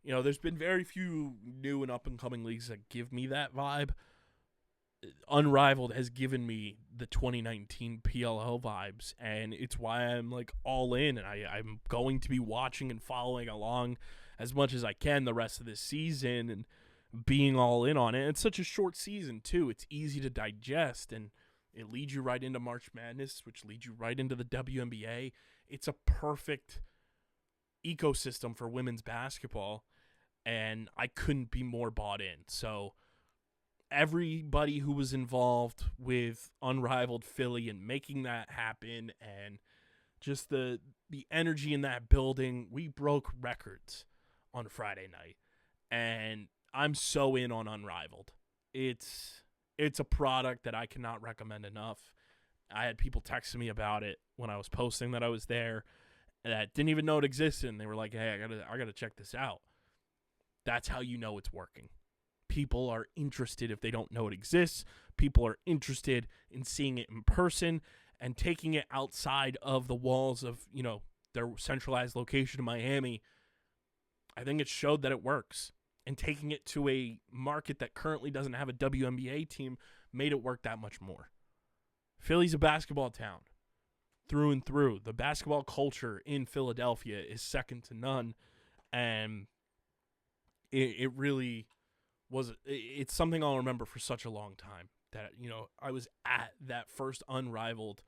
there's been very few new and up-and-coming leagues that give me that vibe. Unrivaled has given me the 2019 PLL vibes, and it's why I'm like all in, and I'm going to be watching and following along as much as I can the rest of this season and being all in on it. It's such a short season too. It's easy to digest, and it leads you right into March Madness, which leads you right into the WNBA. It's a perfect ecosystem for women's basketball, and I couldn't be more bought in. So everybody who was involved with Unrivaled Philly and making that happen, and just the energy in that building, we broke records on Friday night, and I'm so in on Unrivaled. It's a product that I cannot recommend enough. I had people texting me about it when I was posting that I was there that didn't even know it existed, and they were like, hey, I gotta check this out. That's how you know it's working. People are interested if they don't know it exists. People are interested in seeing it in person and taking it outside of the walls of, their centralized location in Miami. I think it showed that it works. And taking it to a market that currently doesn't have a WNBA team made it work that much more. Philly's a basketball town through and through. The basketball culture in Philadelphia is second to none. And it really it's something I'll remember for such a long time. That, I was at that first Unrivaled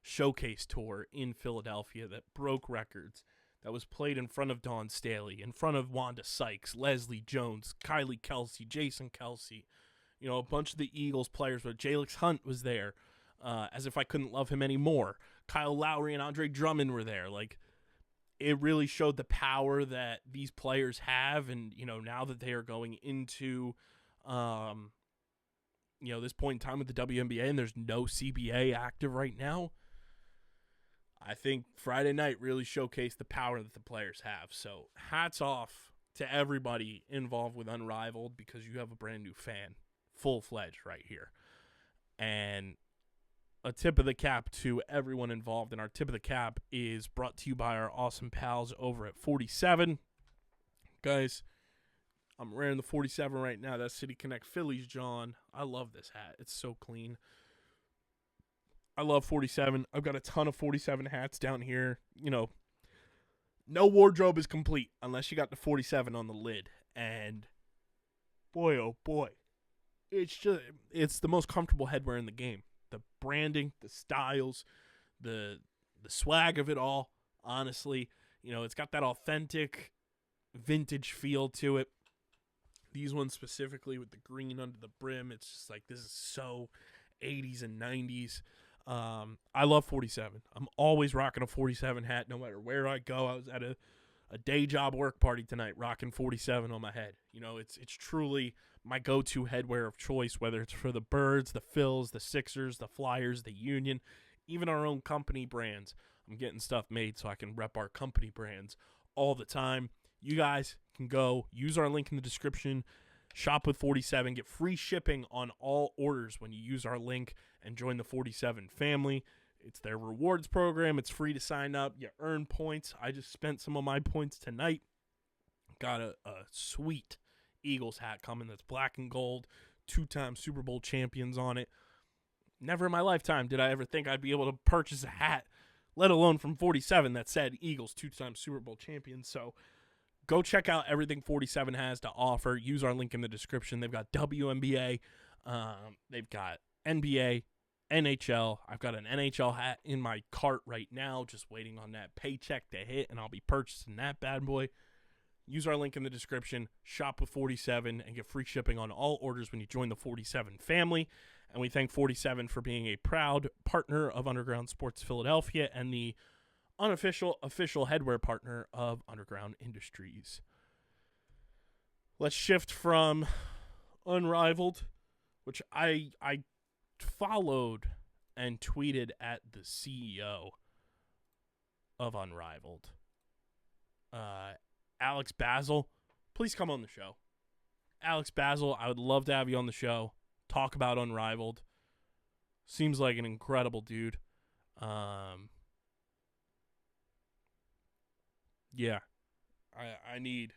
showcase tour in Philadelphia that broke records, that was played in front of Dawn Staley, in front of Wanda Sykes, Leslie Jones, Kylie Kelsey, Jason Kelsey, a bunch of the Eagles players, but Jalix Hunt was there, as if I couldn't love him anymore. Kyle Lowry and Andre Drummond were there. Like, it really showed the power that these players have, and, now that they are going into, this point in time with the WNBA, and there's no CBA active right now, I think Friday night really showcased the power that the players have. So hats off to everybody involved with Unrivaled, because you have a brand new fan, full-fledged right here. And a tip of the cap to everyone involved. And our tip of the cap is brought to you by our awesome pals over at 47. Guys, I'm wearing the 47 right now. That's City Connect Phillies, John. I love this hat. It's so clean. I love 47. I've got a ton of 47 hats down here. No wardrobe is complete unless you got the 47 on the lid. And boy, oh boy, it's the most comfortable headwear in the game. The branding, the styles, the swag of it all. Honestly, it's got that authentic vintage feel to it. These ones specifically with the green under the brim, it's just like, this is so 80s and 90s. I love 47. I'm always rocking a 47 hat no matter where I go. I was at a day job work party tonight rocking 47 on my head. You know, it's truly my go-to headwear of choice, whether it's for the Birds, the Phils, the Sixers, the Flyers, the Union, even our own company brands. I'm getting stuff made so I can rep our company brands all the time. You guys can go use our link in the description, shop with 47, get free shipping on all orders when you use our link and join the 47 family. It's their rewards program. It's free to sign up. You earn points. I just spent some of my points tonight. Got a sweet Eagles hat coming that's black and gold, 2-time Super Bowl champions on it. Never in my lifetime did I ever think I'd be able to purchase a hat, let alone from 47, that said Eagles, 2-time Super Bowl champions. So go check out everything 47 has to offer. Use our link in the description. They've got WNBA. They've got NBA, NHL. I've got an NHL hat in my cart right now, just waiting on that paycheck to hit, and I'll be purchasing that bad boy. Use our link in the description, shop with 47, and get free shipping on all orders when you join the 47 family. And we thank 47 for being a proud partner of Underground Sports Philadelphia and the official headwear partner of Underground Industries. Let's shift from Unrivaled, which I followed and tweeted at the CEO of Unrivaled, Alex Basil. Please come on the show. Alex Basil, I would love to have you on the show. Talk about Unrivaled. Seems like an incredible dude. Yeah, I need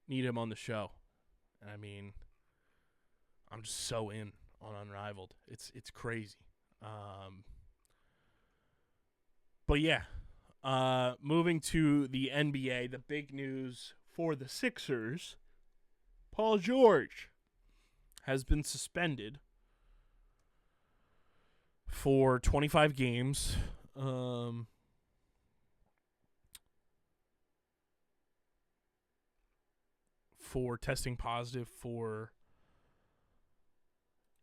him on the show. I mean, I'm just so in on Unrivaled. It's crazy. But yeah, moving to the NBA, the big news for the Sixers, Paul George has been suspended for 25 games. For testing positive for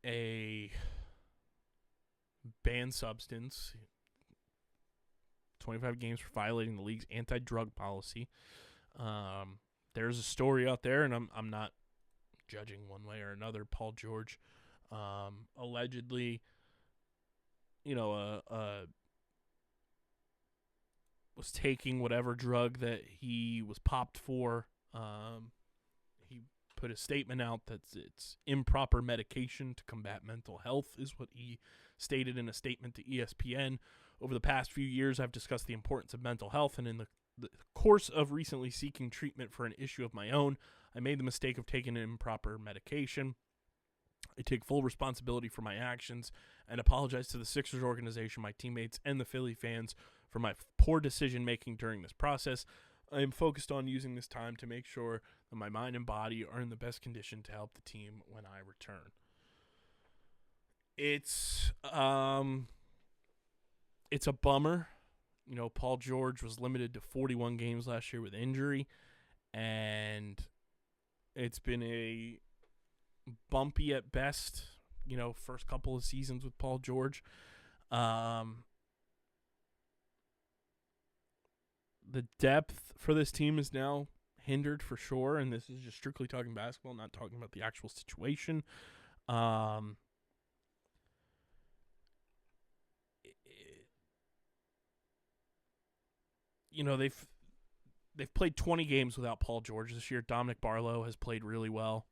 a banned substance. 25 games for violating the league's anti-drug policy. There's a story out there, and I'm not judging one way or another. Paul George allegedly, was taking whatever drug that he was popped for. He put a statement out that it's improper medication to combat mental health, is what he stated in a statement to ESPN. Over the past few years, I've discussed the importance of mental health, and in the course of recently seeking treatment for an issue of my own, I made the mistake of taking an improper medication. I take full responsibility for my actions and apologize to the Sixers organization, my teammates, and the Philly fans for my poor decision-making during this process. I am focused on using this time to make sure that my mind and body are in the best condition to help the team when I return. It's a bummer. Paul George was limited to 41 games last year with injury, and it's been a bumpy at best, first couple of seasons with Paul George. The depth for this team is now hindered for sure, and this is just strictly talking basketball, not talking about the actual situation. They've played 20 games without Paul George this year. Dominic Barlow has played really well.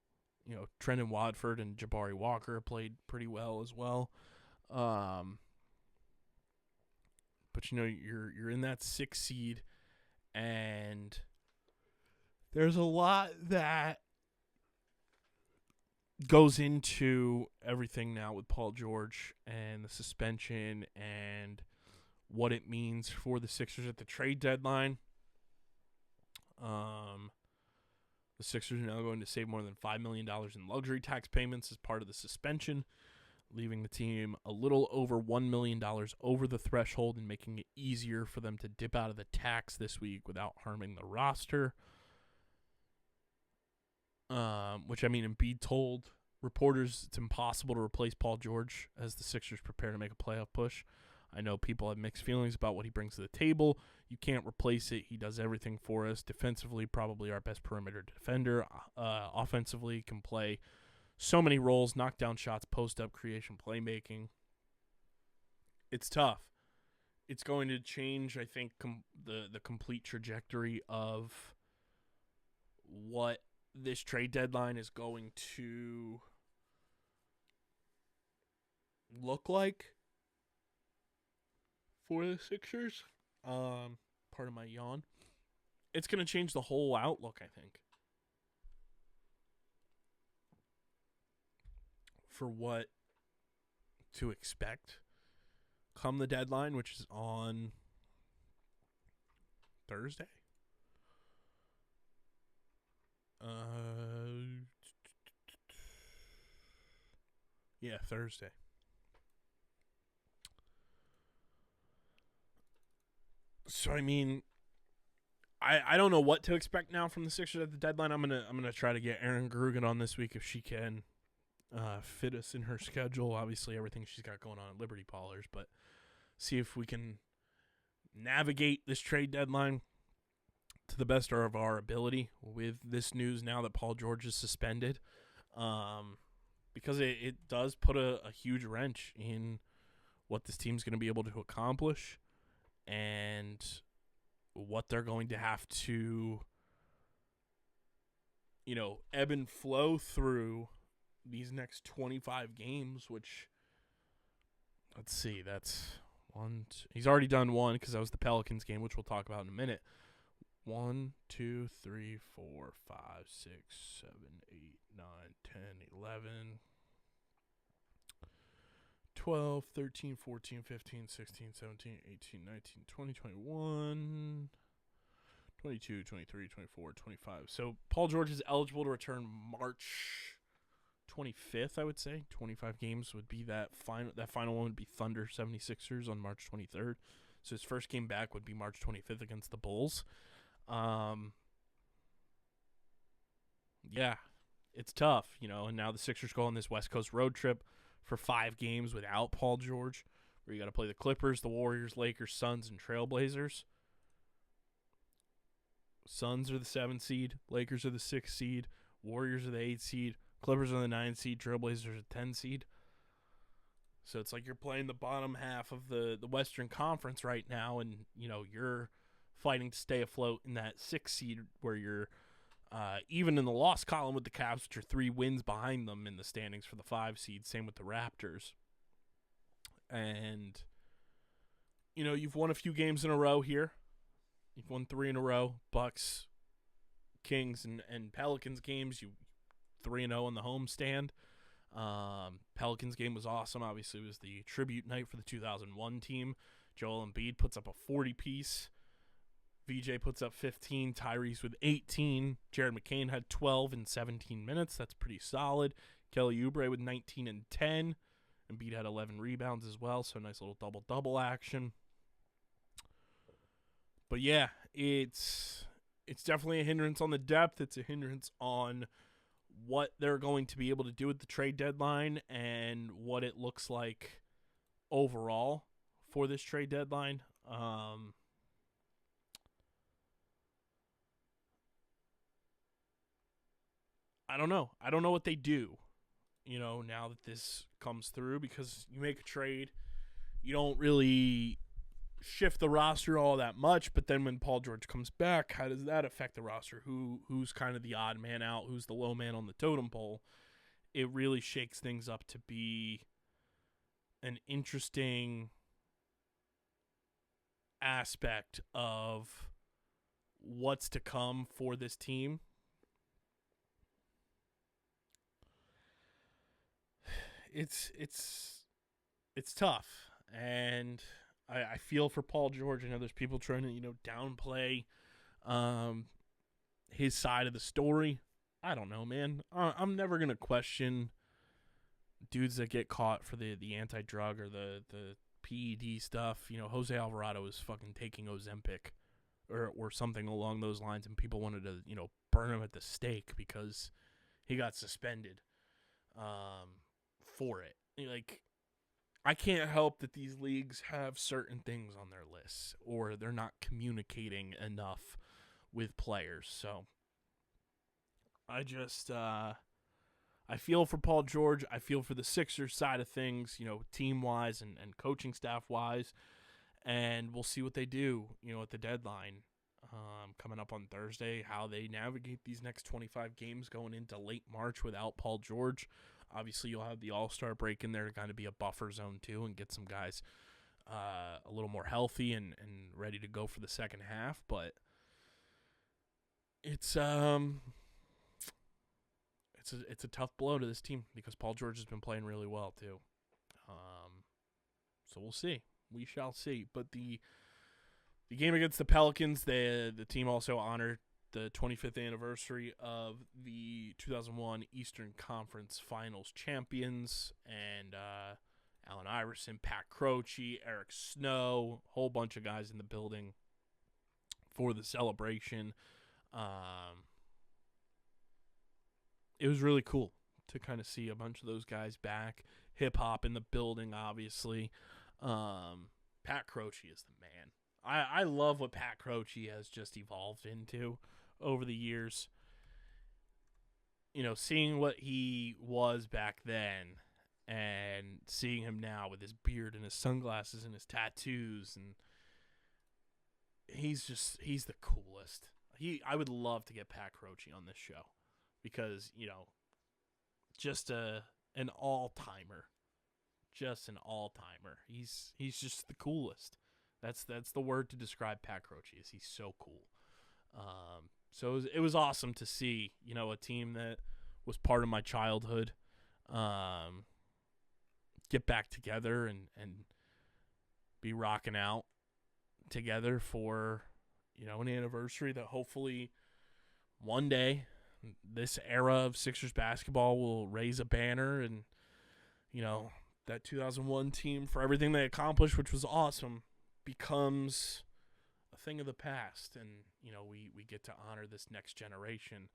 Trendon Watford and Jabari Walker played pretty well as well. But you're in that 6th seed, and there's a lot that goes into everything now with Paul George and the suspension and what it means for the Sixers at the trade deadline. The Sixers are now going to save more than $5 million in luxury tax payments as part of the suspension, leaving the team a little over $1 million over the threshold and making it easier for them to dip out of the tax this week without harming the roster. Which, Embiid told reporters it's impossible to replace Paul George as the Sixers prepare to make a playoff push. I know people have mixed feelings about what he brings to the table. You can't replace it. He does everything for us. Defensively, probably our best perimeter defender. Offensively, can play so many roles, knock down shots, post-up creation, playmaking. It's tough. It's going to change, I think, the complete trajectory of what this trade deadline is going to look like for the Sixers. Pardon my yawn. It's going to change the whole outlook, I think, for what to expect come the deadline, which is on Thursday. Yeah, Thursday. So I mean, I don't know what to expect now from the Sixers at the deadline. I'm gonna try to get Erin Grugan on this week if she can fit us in her schedule. Obviously, everything she's got going on at Liberty Ballers, but see if we can navigate this trade deadline to the best of our ability with this news now that Paul George is suspended, because it does put a huge wrench in what this team's going to be able to accomplish and what they're going to have to, ebb and flow through these next 25 games, which, let's see, that's one. He's already done one because that was the Pelicans game, which we'll talk about in a minute. 1, 2, 3, 4, 5, 6, 7, 8, 9, 10, 11, 12, 13, 14, 15, 16, 17, 18, 19, 20, 21, 22, 23, 24, 25. So Paul George is eligible to return March 25th, I would say. 25 games would be that final. That final one would be Thunder 76ers on March 23rd. So his first game back would be March 25th against the Bulls. Yeah, it's tough, and now the Sixers go on this West Coast road trip for 5 games without Paul George, where you got to play the Clippers, the Warriors, Lakers, Suns, and Trailblazers. Suns are the 7th seed, Lakers are the 6th seed, Warriors are the 8th seed, Clippers are the 9th seed, Trailblazers are the 10th seed. So it's like you're playing the bottom half of the Western Conference right now, and you're fighting to stay afloat in that 6th seed where you're even in the loss column with the Cavs, which are 3 wins behind them in the standings for the 5 seed. Same with the Raptors. And, you've won a few games in a row here. You've won 3 in a row. Bucks, Kings, and Pelicans games. You 3-0 on the homestand. Pelicans game was awesome. Obviously, it was the tribute night for the 2001 team. Joel Embiid puts up a 40-piece. VJ puts up 15. Tyrese with 18. Jared McCain had 12 in 17 minutes. That's pretty solid. Kelly Oubre with 19 and 10. Embiid had 11 rebounds as well, so nice little double-double action. But yeah, it's definitely a hindrance on the depth. It's a hindrance on what they're going to be able to do at the trade deadline and what it looks like overall for this trade deadline. I don't know. I don't know what they do, now that this comes through, because you make a trade, you don't really shift the roster all that much, but then when Paul George comes back, how does that affect the roster? Who's kind of the odd man out? Who's the low man on the totem pole? It really shakes things up to be an interesting aspect of what's to come for this team. It's tough, and I feel for Paul George. I know there's people trying to downplay his side of the story. I don't know, man. I'm never gonna question dudes that get caught for the anti-drug or the PED stuff. Jose Alvarado was fucking taking Ozempic or something along those lines, and people wanted to burn him at the stake because he got suspended. for it. Like, I can't help that these leagues have certain things on their lists, or they're not communicating enough with players. So I just I feel for Paul George. I feel for the Sixers side of things, team-wise and coaching staff-wise. And we'll see what they do, at the deadline coming up on Thursday, how they navigate these next 25 games going into late March without Paul George. Obviously, you'll have the All-Star break in there to kind of be a buffer zone, too, and get some guys a little more healthy and ready to go for the second half. But it's a tough blow to this team because Paul George has been playing really well, too. So we'll see. We shall see. But the game against the Pelicans, the team also honored the 25th anniversary of the 2001 Eastern Conference Finals champions, and Allen Iverson, Pat Croce, Eric Snow, a whole bunch of guys in the building for the celebration. It was really cool to kind of see a bunch of those guys back. Hip-hop in the building, obviously. Pat Croce is the man. I love what Pat Croce has just evolved into over the years. Seeing what he was back then and seeing him now with his beard and his sunglasses and his tattoos, and he's the coolest. I would love to get Pat Croce on this show because, just an all-timer. Just an all-timer. He's just the coolest. That's the word to describe Pat Croce. Is he's so cool. So it was awesome to see, a team that was part of my childhood get back together and be rocking out together for, an anniversary that hopefully one day this era of Sixers basketball will raise a banner and, that 2001 team, for everything they accomplished, which was awesome, becomes a thing of the past, and we get to honor this next generation.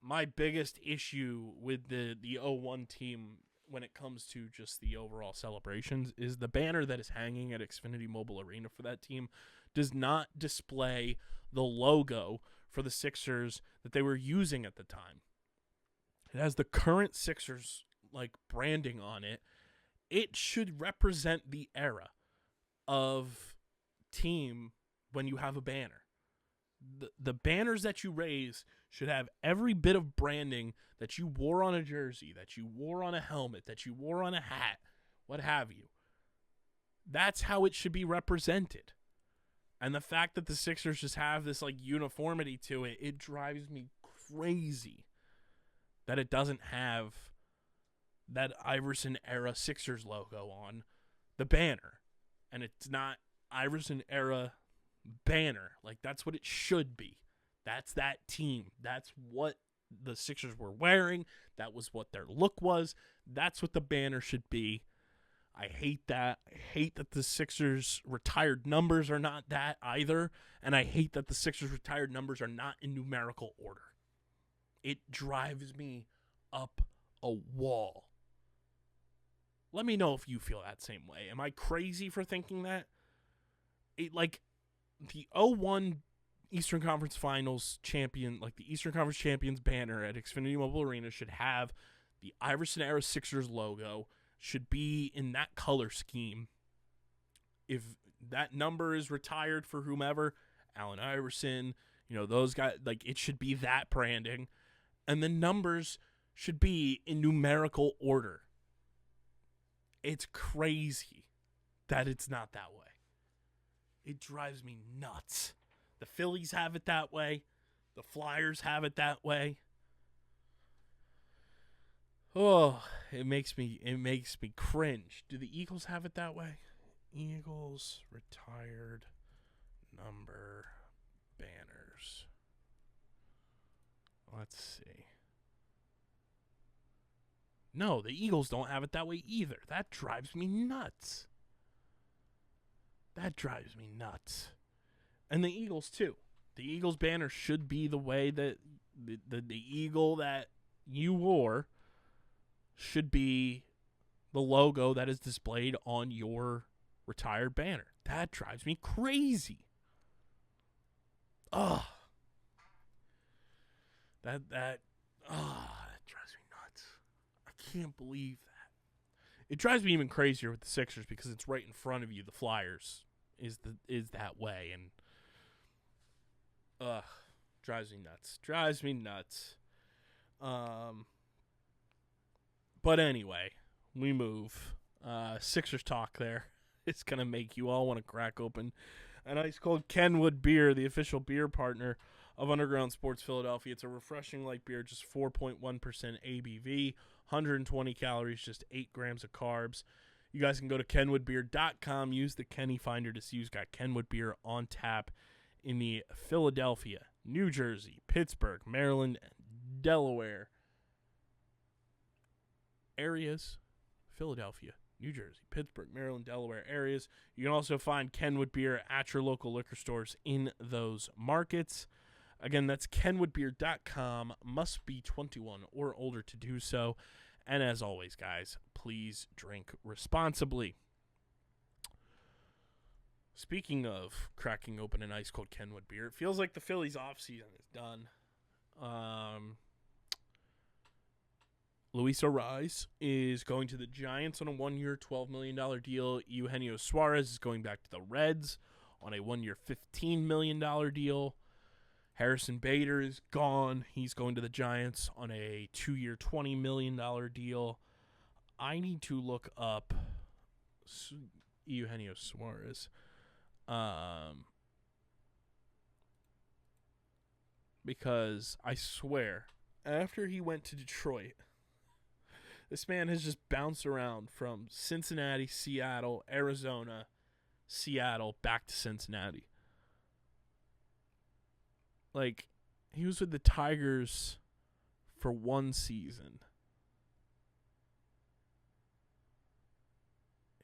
My biggest issue with the 01 team when it comes to just the overall celebrations is the banner that is hanging at Xfinity Mobile Arena for that team does not display the logo for the Sixers that they were using at the time. It has the current Sixers branding on it. It should represent the era of team when you have a banner. The banners that you raise should have every bit of branding that you wore on a jersey, that you wore on a helmet, that you wore on a hat, what have you. That's how it should be represented. And the fact that the Sixers just have this uniformity to it, it drives me crazy that it doesn't have that Iverson era Sixers logo on the banner. And it's not Iverson era banner. That's what it should be. That's that team. That's what the Sixers were wearing. That was what their look was. That's what the banner should be. I hate that. I hate that the Sixers retired numbers are not that either. And I hate that the Sixers retired numbers are not in numerical order. It drives me up a wall. Let me know if you feel that same way. Am I crazy for thinking that? The 01 Eastern Conference Finals champion, the Eastern Conference Champions banner at Xfinity Mobile Arena should have the Iverson era Sixers logo, should be in that color scheme. If that number is retired for whomever, Allen Iverson, those guys, it should be that branding. And the numbers should be in numerical order. It's crazy that it's not that way. It drives me nuts. The Phillies have it that way. The Flyers have it that way. Oh, it makes me cringe. Do the Eagles have it that way? Eagles retired number banners. Let's see. No, the Eagles don't have it that way either. That drives me nuts. That drives me nuts. And the Eagles, too. The Eagles banner should be the way that the eagle that you wore should be the logo that is displayed on your retired banner. That drives me crazy. Ugh. That drives me nuts. I can't believe that. It drives me even crazier with the Sixers because it's right in front of you. The Flyers is that way, and drives me nuts. Drives me nuts. But anyway, we move. Sixers talk there. It's gonna make you all want to crack open an ice cold Kenwood Beer, the official beer partner of Underground Sports Philadelphia. It's a refreshing light beer, just 4.1% ABV, 120 calories, just 8 grams of carbs. You guys can go to kenwoodbeer.com, use the Kenny Finder to see who's got Kenwood Beer on tap in the Philadelphia, New Jersey, Pittsburgh, Maryland, Delaware areas. Philadelphia, New Jersey, Pittsburgh, Maryland, Delaware areas. You can also find Kenwood Beer at your local liquor stores in those markets. Again, that's kenwoodbeer.com. Must be 21 or older to do so. And as always, guys, please drink responsibly. Speaking of cracking open an ice-cold Kenwood Beer, it feels like the Phillies offseason is done. Luis Ariz is going to the Giants on a 1-year, $12 million deal. Eugenio Suarez is going back to the Reds on a 1-year, $15 million deal. Harrison Bader is gone. He's going to the Giants on a 2-year, $20 million deal. I need to look up Eugenio Suarez. Because I swear, after he went to Detroit, this man has just bounced around from Cincinnati, Seattle, Arizona, Seattle, back to Cincinnati. Like, he was with the Tigers for 1 season.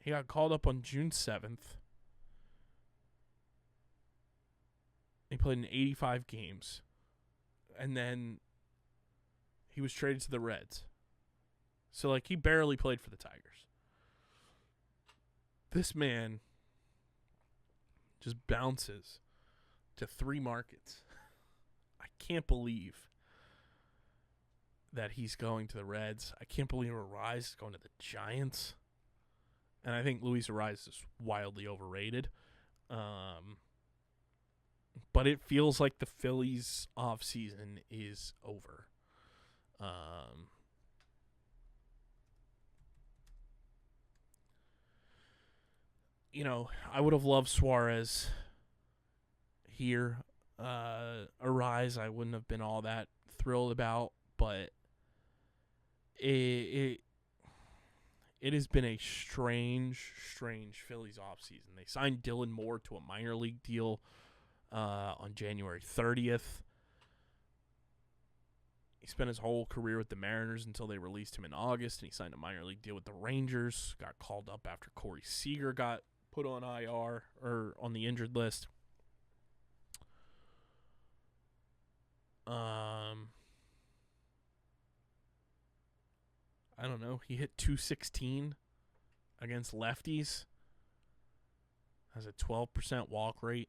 He got called up on June 7th. He played in 85 games. And then he was traded to the Reds. So, like, he barely played for the Tigers. This man just bounces to 3 markets. I can't believe that he's going to the Reds. I can't believe Ariz is going to the Giants. And I think Luis Ariz is wildly overrated. But it feels like the Phillies offseason is over. You know, I would have loved Suarez here. Ariz, I wouldn't have been all that thrilled about, but it has been a strange Phillies offseason. They signed Dylan Moore to a minor league deal on January 30th. He spent his whole career with the Mariners until they released him in August, and he signed a minor league deal with the Rangers. Got called up after Corey Seager got put on IR, or on the injured list. I don't know. He hit .216 against lefties. Has a 12% walk rate,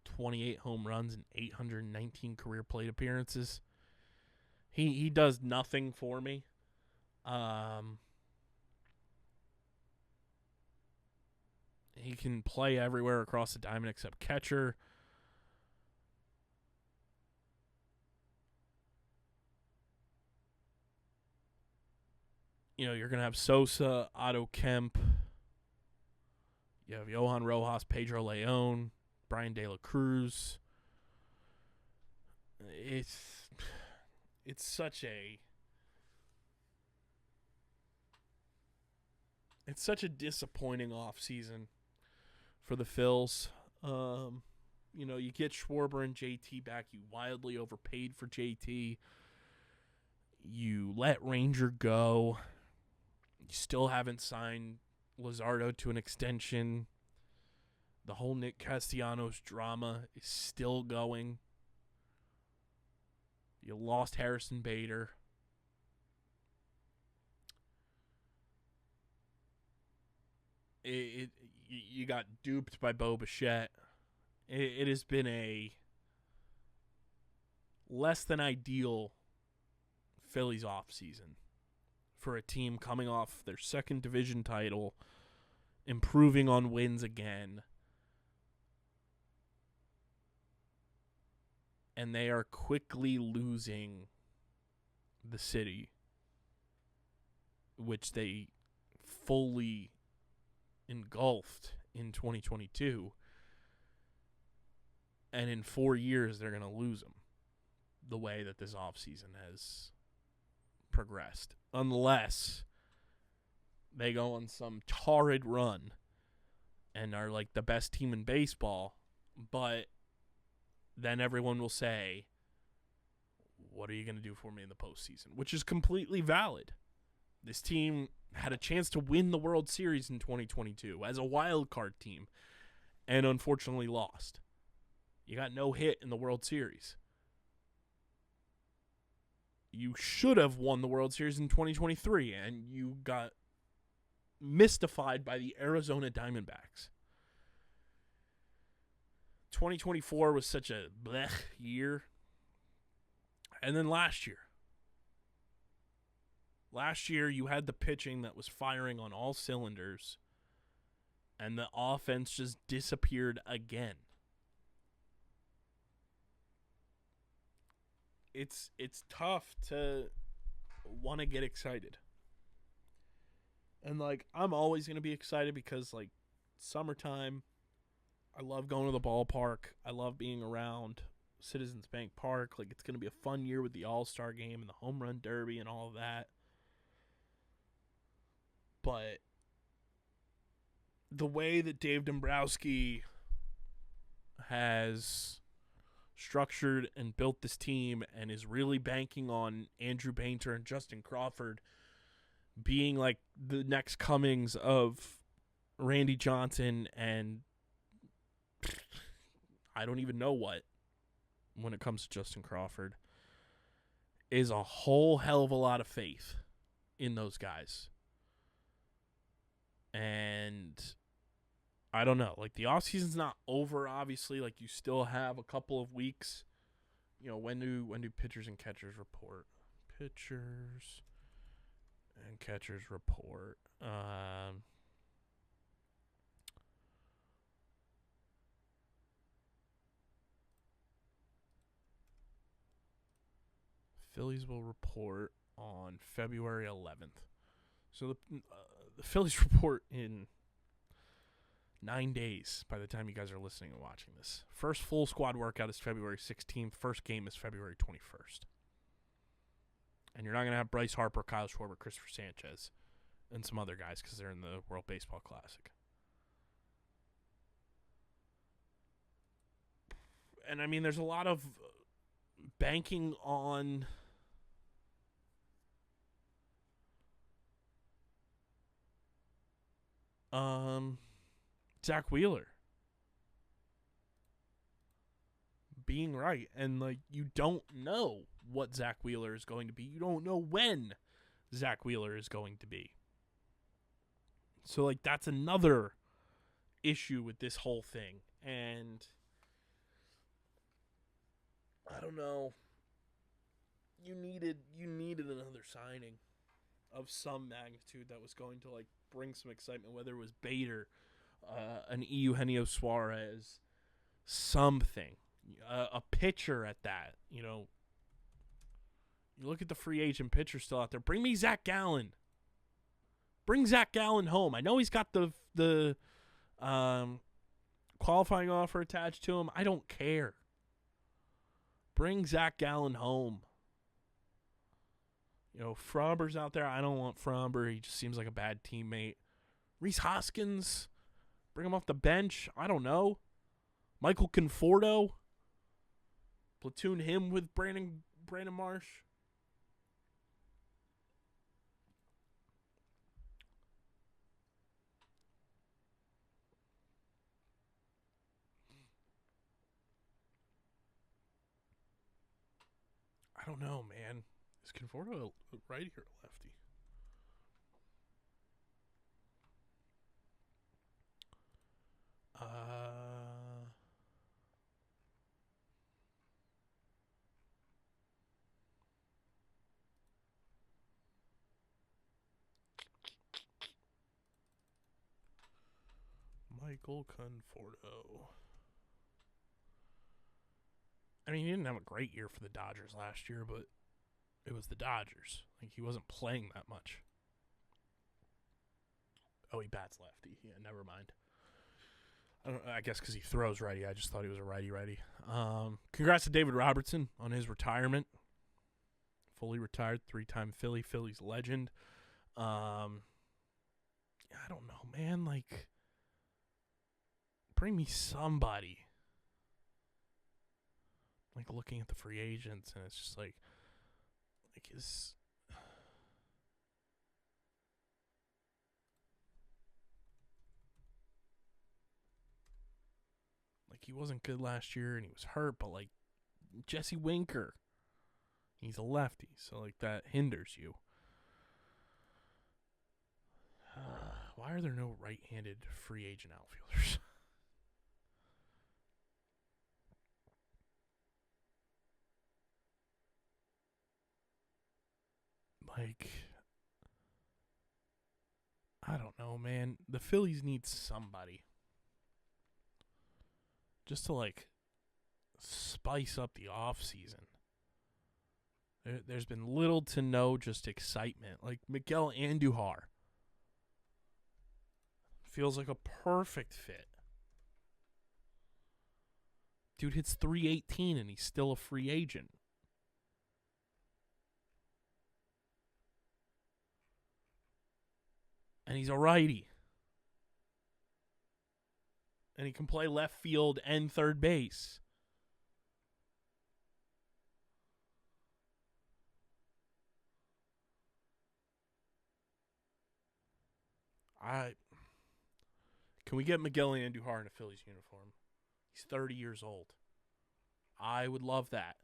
28 home runs, and 819 career plate appearances. He does nothing for me. He can play everywhere across the diamond except catcher. You know, you're going to have Sosa, Otto Kemp. You have Johan Rojas, Pedro Leon, Brian De La Cruz. It's such a disappointing offseason for the Phils. You know, you get Schwarber and JT back. You wildly overpaid for JT. You let Ranger go. You still haven't signed Luzardo to an extension. The whole Nick Castellanos drama is still going. You lost Harrison Bader. You got duped by Bo Bichette. It has been a less than ideal Phillies offseason for a team coming off their second division title, improving on wins again. And they are quickly losing the city, which they fully engulfed in 2022. And in 4 years, they're going to lose them the way that this offseason has progressed. Unless they go on some torrid run and are like the best team in baseball. But then everyone will say, what are you going to do for me in the postseason? Which is completely valid. This team had a chance to win the World Series in 2022 as a wild card team and unfortunately lost. You got no hit in the World Series. You should have won the World Series in 2023, and you got mystified by the Arizona Diamondbacks. 2024 was such a blech year. And then last year. Last year, you had the pitching that was firing on all cylinders, and the offense just disappeared again. It's tough to want to get excited. And, like, I'm always going to be excited because, like, summertime, I love going to the ballpark. I love being around Citizens Bank Park. Like, it's going to be a fun year with the All-Star Game and the Home Run Derby and all of that. But the way that Dave Dombrowski has structured and built this team and is really banking on Andrew Painter and Justin Crawford being like the next comings of Randy Johnson and I don't even know what when it comes to Justin Crawford is a whole hell of a lot of faith in those guys. And I don't know. Like, the offseason's not over, obviously. Like, you still have a couple of weeks. You know, when do pitchers and catchers report? Pitchers and catchers report. Phillies will report on February 11th. So the Phillies report in 9 days by the time you guys are listening and watching this. First full squad workout is February 16th. First game is February 21st. And you're not going to have Bryce Harper, Kyle Schwarber, Christopher Sanchez, and some other guys because they're in the World Baseball Classic. And, I mean, there's a lot of banking on Zach Wheeler being right. And, like, you don't know what Zach Wheeler is going to be. You don't know when Zach Wheeler is going to be. So, like, that's another issue with this whole thing. And I don't know. You needed another signing of some magnitude that was going to, like, bring some excitement, whether it was Bader, an Eugenio Suarez, something, a pitcher at that. You know, you look at the free agent pitcher still out there. Bring me Zach Gallen. Bring Zach Gallen home. I know he's got the qualifying offer attached to him. I don't care. Bring Zach Gallen home. You know, Fromber's out there. I don't want Fromber. He just seems like a bad teammate. Reese Hoskins, bring him off the bench. I don't know. Michael Conforto, platoon him with Brandon Marsh. I don't know, man. Is Conforto a righty or a lefty? Michael Conforto. I mean, he didn't have a great year for the Dodgers last year, but it was the Dodgers. Like, he wasn't playing that much. Oh, he bats lefty. Yeah, never mind. I guess because he throws righty. I just thought he was a righty-righty. Congrats to David Robertson on his retirement. Fully retired, 3-time Phillies legend. I don't know, man. Like, bring me somebody. Like, looking at the free agents, and it's just like his. Like, he wasn't good last year, and he was hurt, but, like, Jesse Winker, he's a lefty, so, like, that hinders you. Why are there no right-handed free agent outfielders? Like, I don't know, man. The Phillies need somebody. Just to, like, spice up the offseason. There's been little to no just excitement. Like, Miguel Andujar feels like a perfect fit. Dude hits .318 and he's still a free agent. And he's a righty. And he can play left field and third base. Can we get Miguel Andujar in a Phillies uniform? He's 30 years old. I would love that.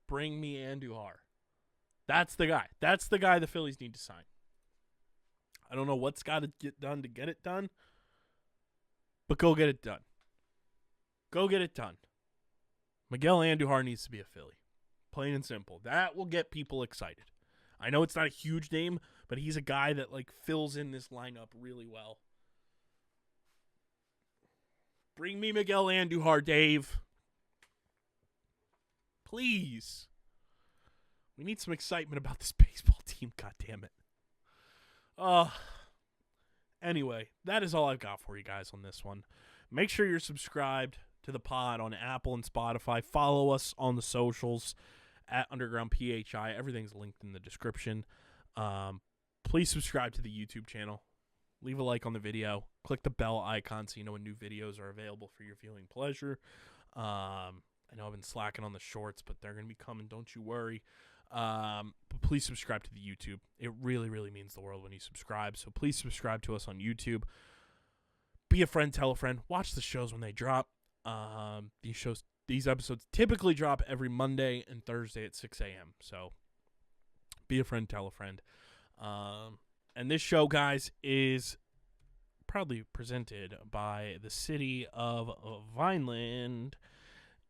Bring me Andujar. That's the guy. That's the guy the Phillies need to sign. I don't know what's got to get done to get it done, but go get it done. Go get it done. Miguel Andujar needs to be a Philly. Plain and simple. That will get people excited. I know it's not a huge name, but he's a guy that, like, fills in this lineup really well. Bring me Miguel Andujar, Dave. Please. We need some excitement about this baseball team, goddammit. Anyway, that is all I've got for you guys on this one. Make sure you're subscribed to the pod on Apple and Spotify. Follow us on the socials at Underground PHI. Everything's linked in the description. Please subscribe to the YouTube channel. Leave a like on the video. Click the bell icon so you know when new videos are available for your viewing pleasure. I know I've been slacking on the shorts, but they're going to be coming. Don't you worry. But please subscribe to the YouTube. It really, really means the world when you subscribe. So please subscribe to us on YouTube. Be a friend, tell a friend. Watch the shows when they drop. These episodes typically drop every Monday and Thursday at 6 a.m. So be a friend, tell a friend. And this show, guys, is proudly presented by the city of Vineland.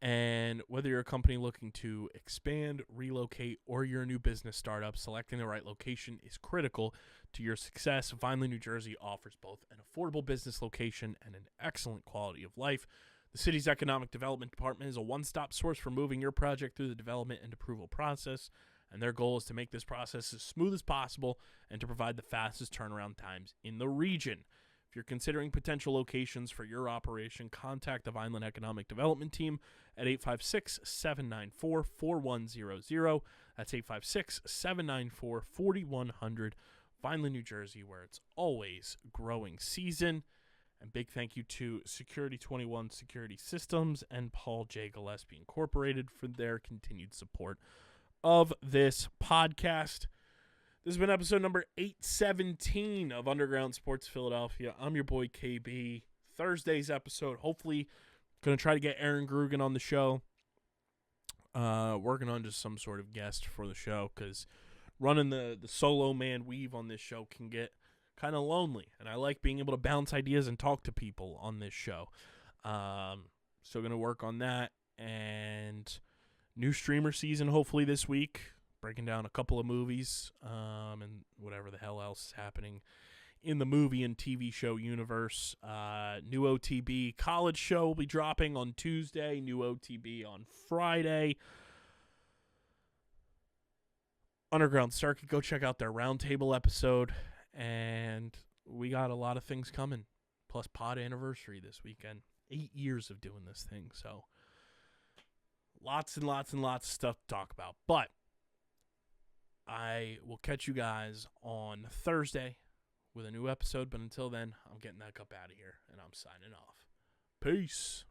And whether you're a company looking to expand, relocate, or you're a new business startup, selecting the right location is critical to your success. Vineland, New Jersey offers both an affordable business location and an excellent quality of life. The city's economic development department is a one-stop source for moving your project through the development and approval process, and their goal is to make this process as smooth as possible and to provide the fastest turnaround times in the region. If you're considering potential locations for your operation, contact the Vineland Economic Development Team at 856-794-4100. That's 856-794-4100. Vineland, New Jersey, where it's always growing season. And big thank you to Security 21 Security Systems and Paul J. Gillespie Incorporated for their continued support of this podcast. This has been episode number 817 of Underground Sports Philadelphia. I'm your boy KB. Thursday's episode, hopefully going to try to get Aaron Grugan on the show. Working on just some sort of guest for the show because running the solo man weave on this show can get kind of lonely. And I like being able to bounce ideas and talk to people on this show. Still going to work on that. And new streamer season hopefully this week. Breaking down a couple of movies and whatever the hell else is happening in the movie and TV show universe. New OTB college show will be dropping on Tuesday. New OTB on Friday. Underground Circuit, go check out their roundtable episode. And we got a lot of things coming. Plus pod anniversary this weekend. 8 years of doing this thing. So lots and lots and lots of stuff to talk about. But I will catch you guys on Thursday with a new episode. But until then, I'm getting that cup out of here. And I'm signing off. Peace.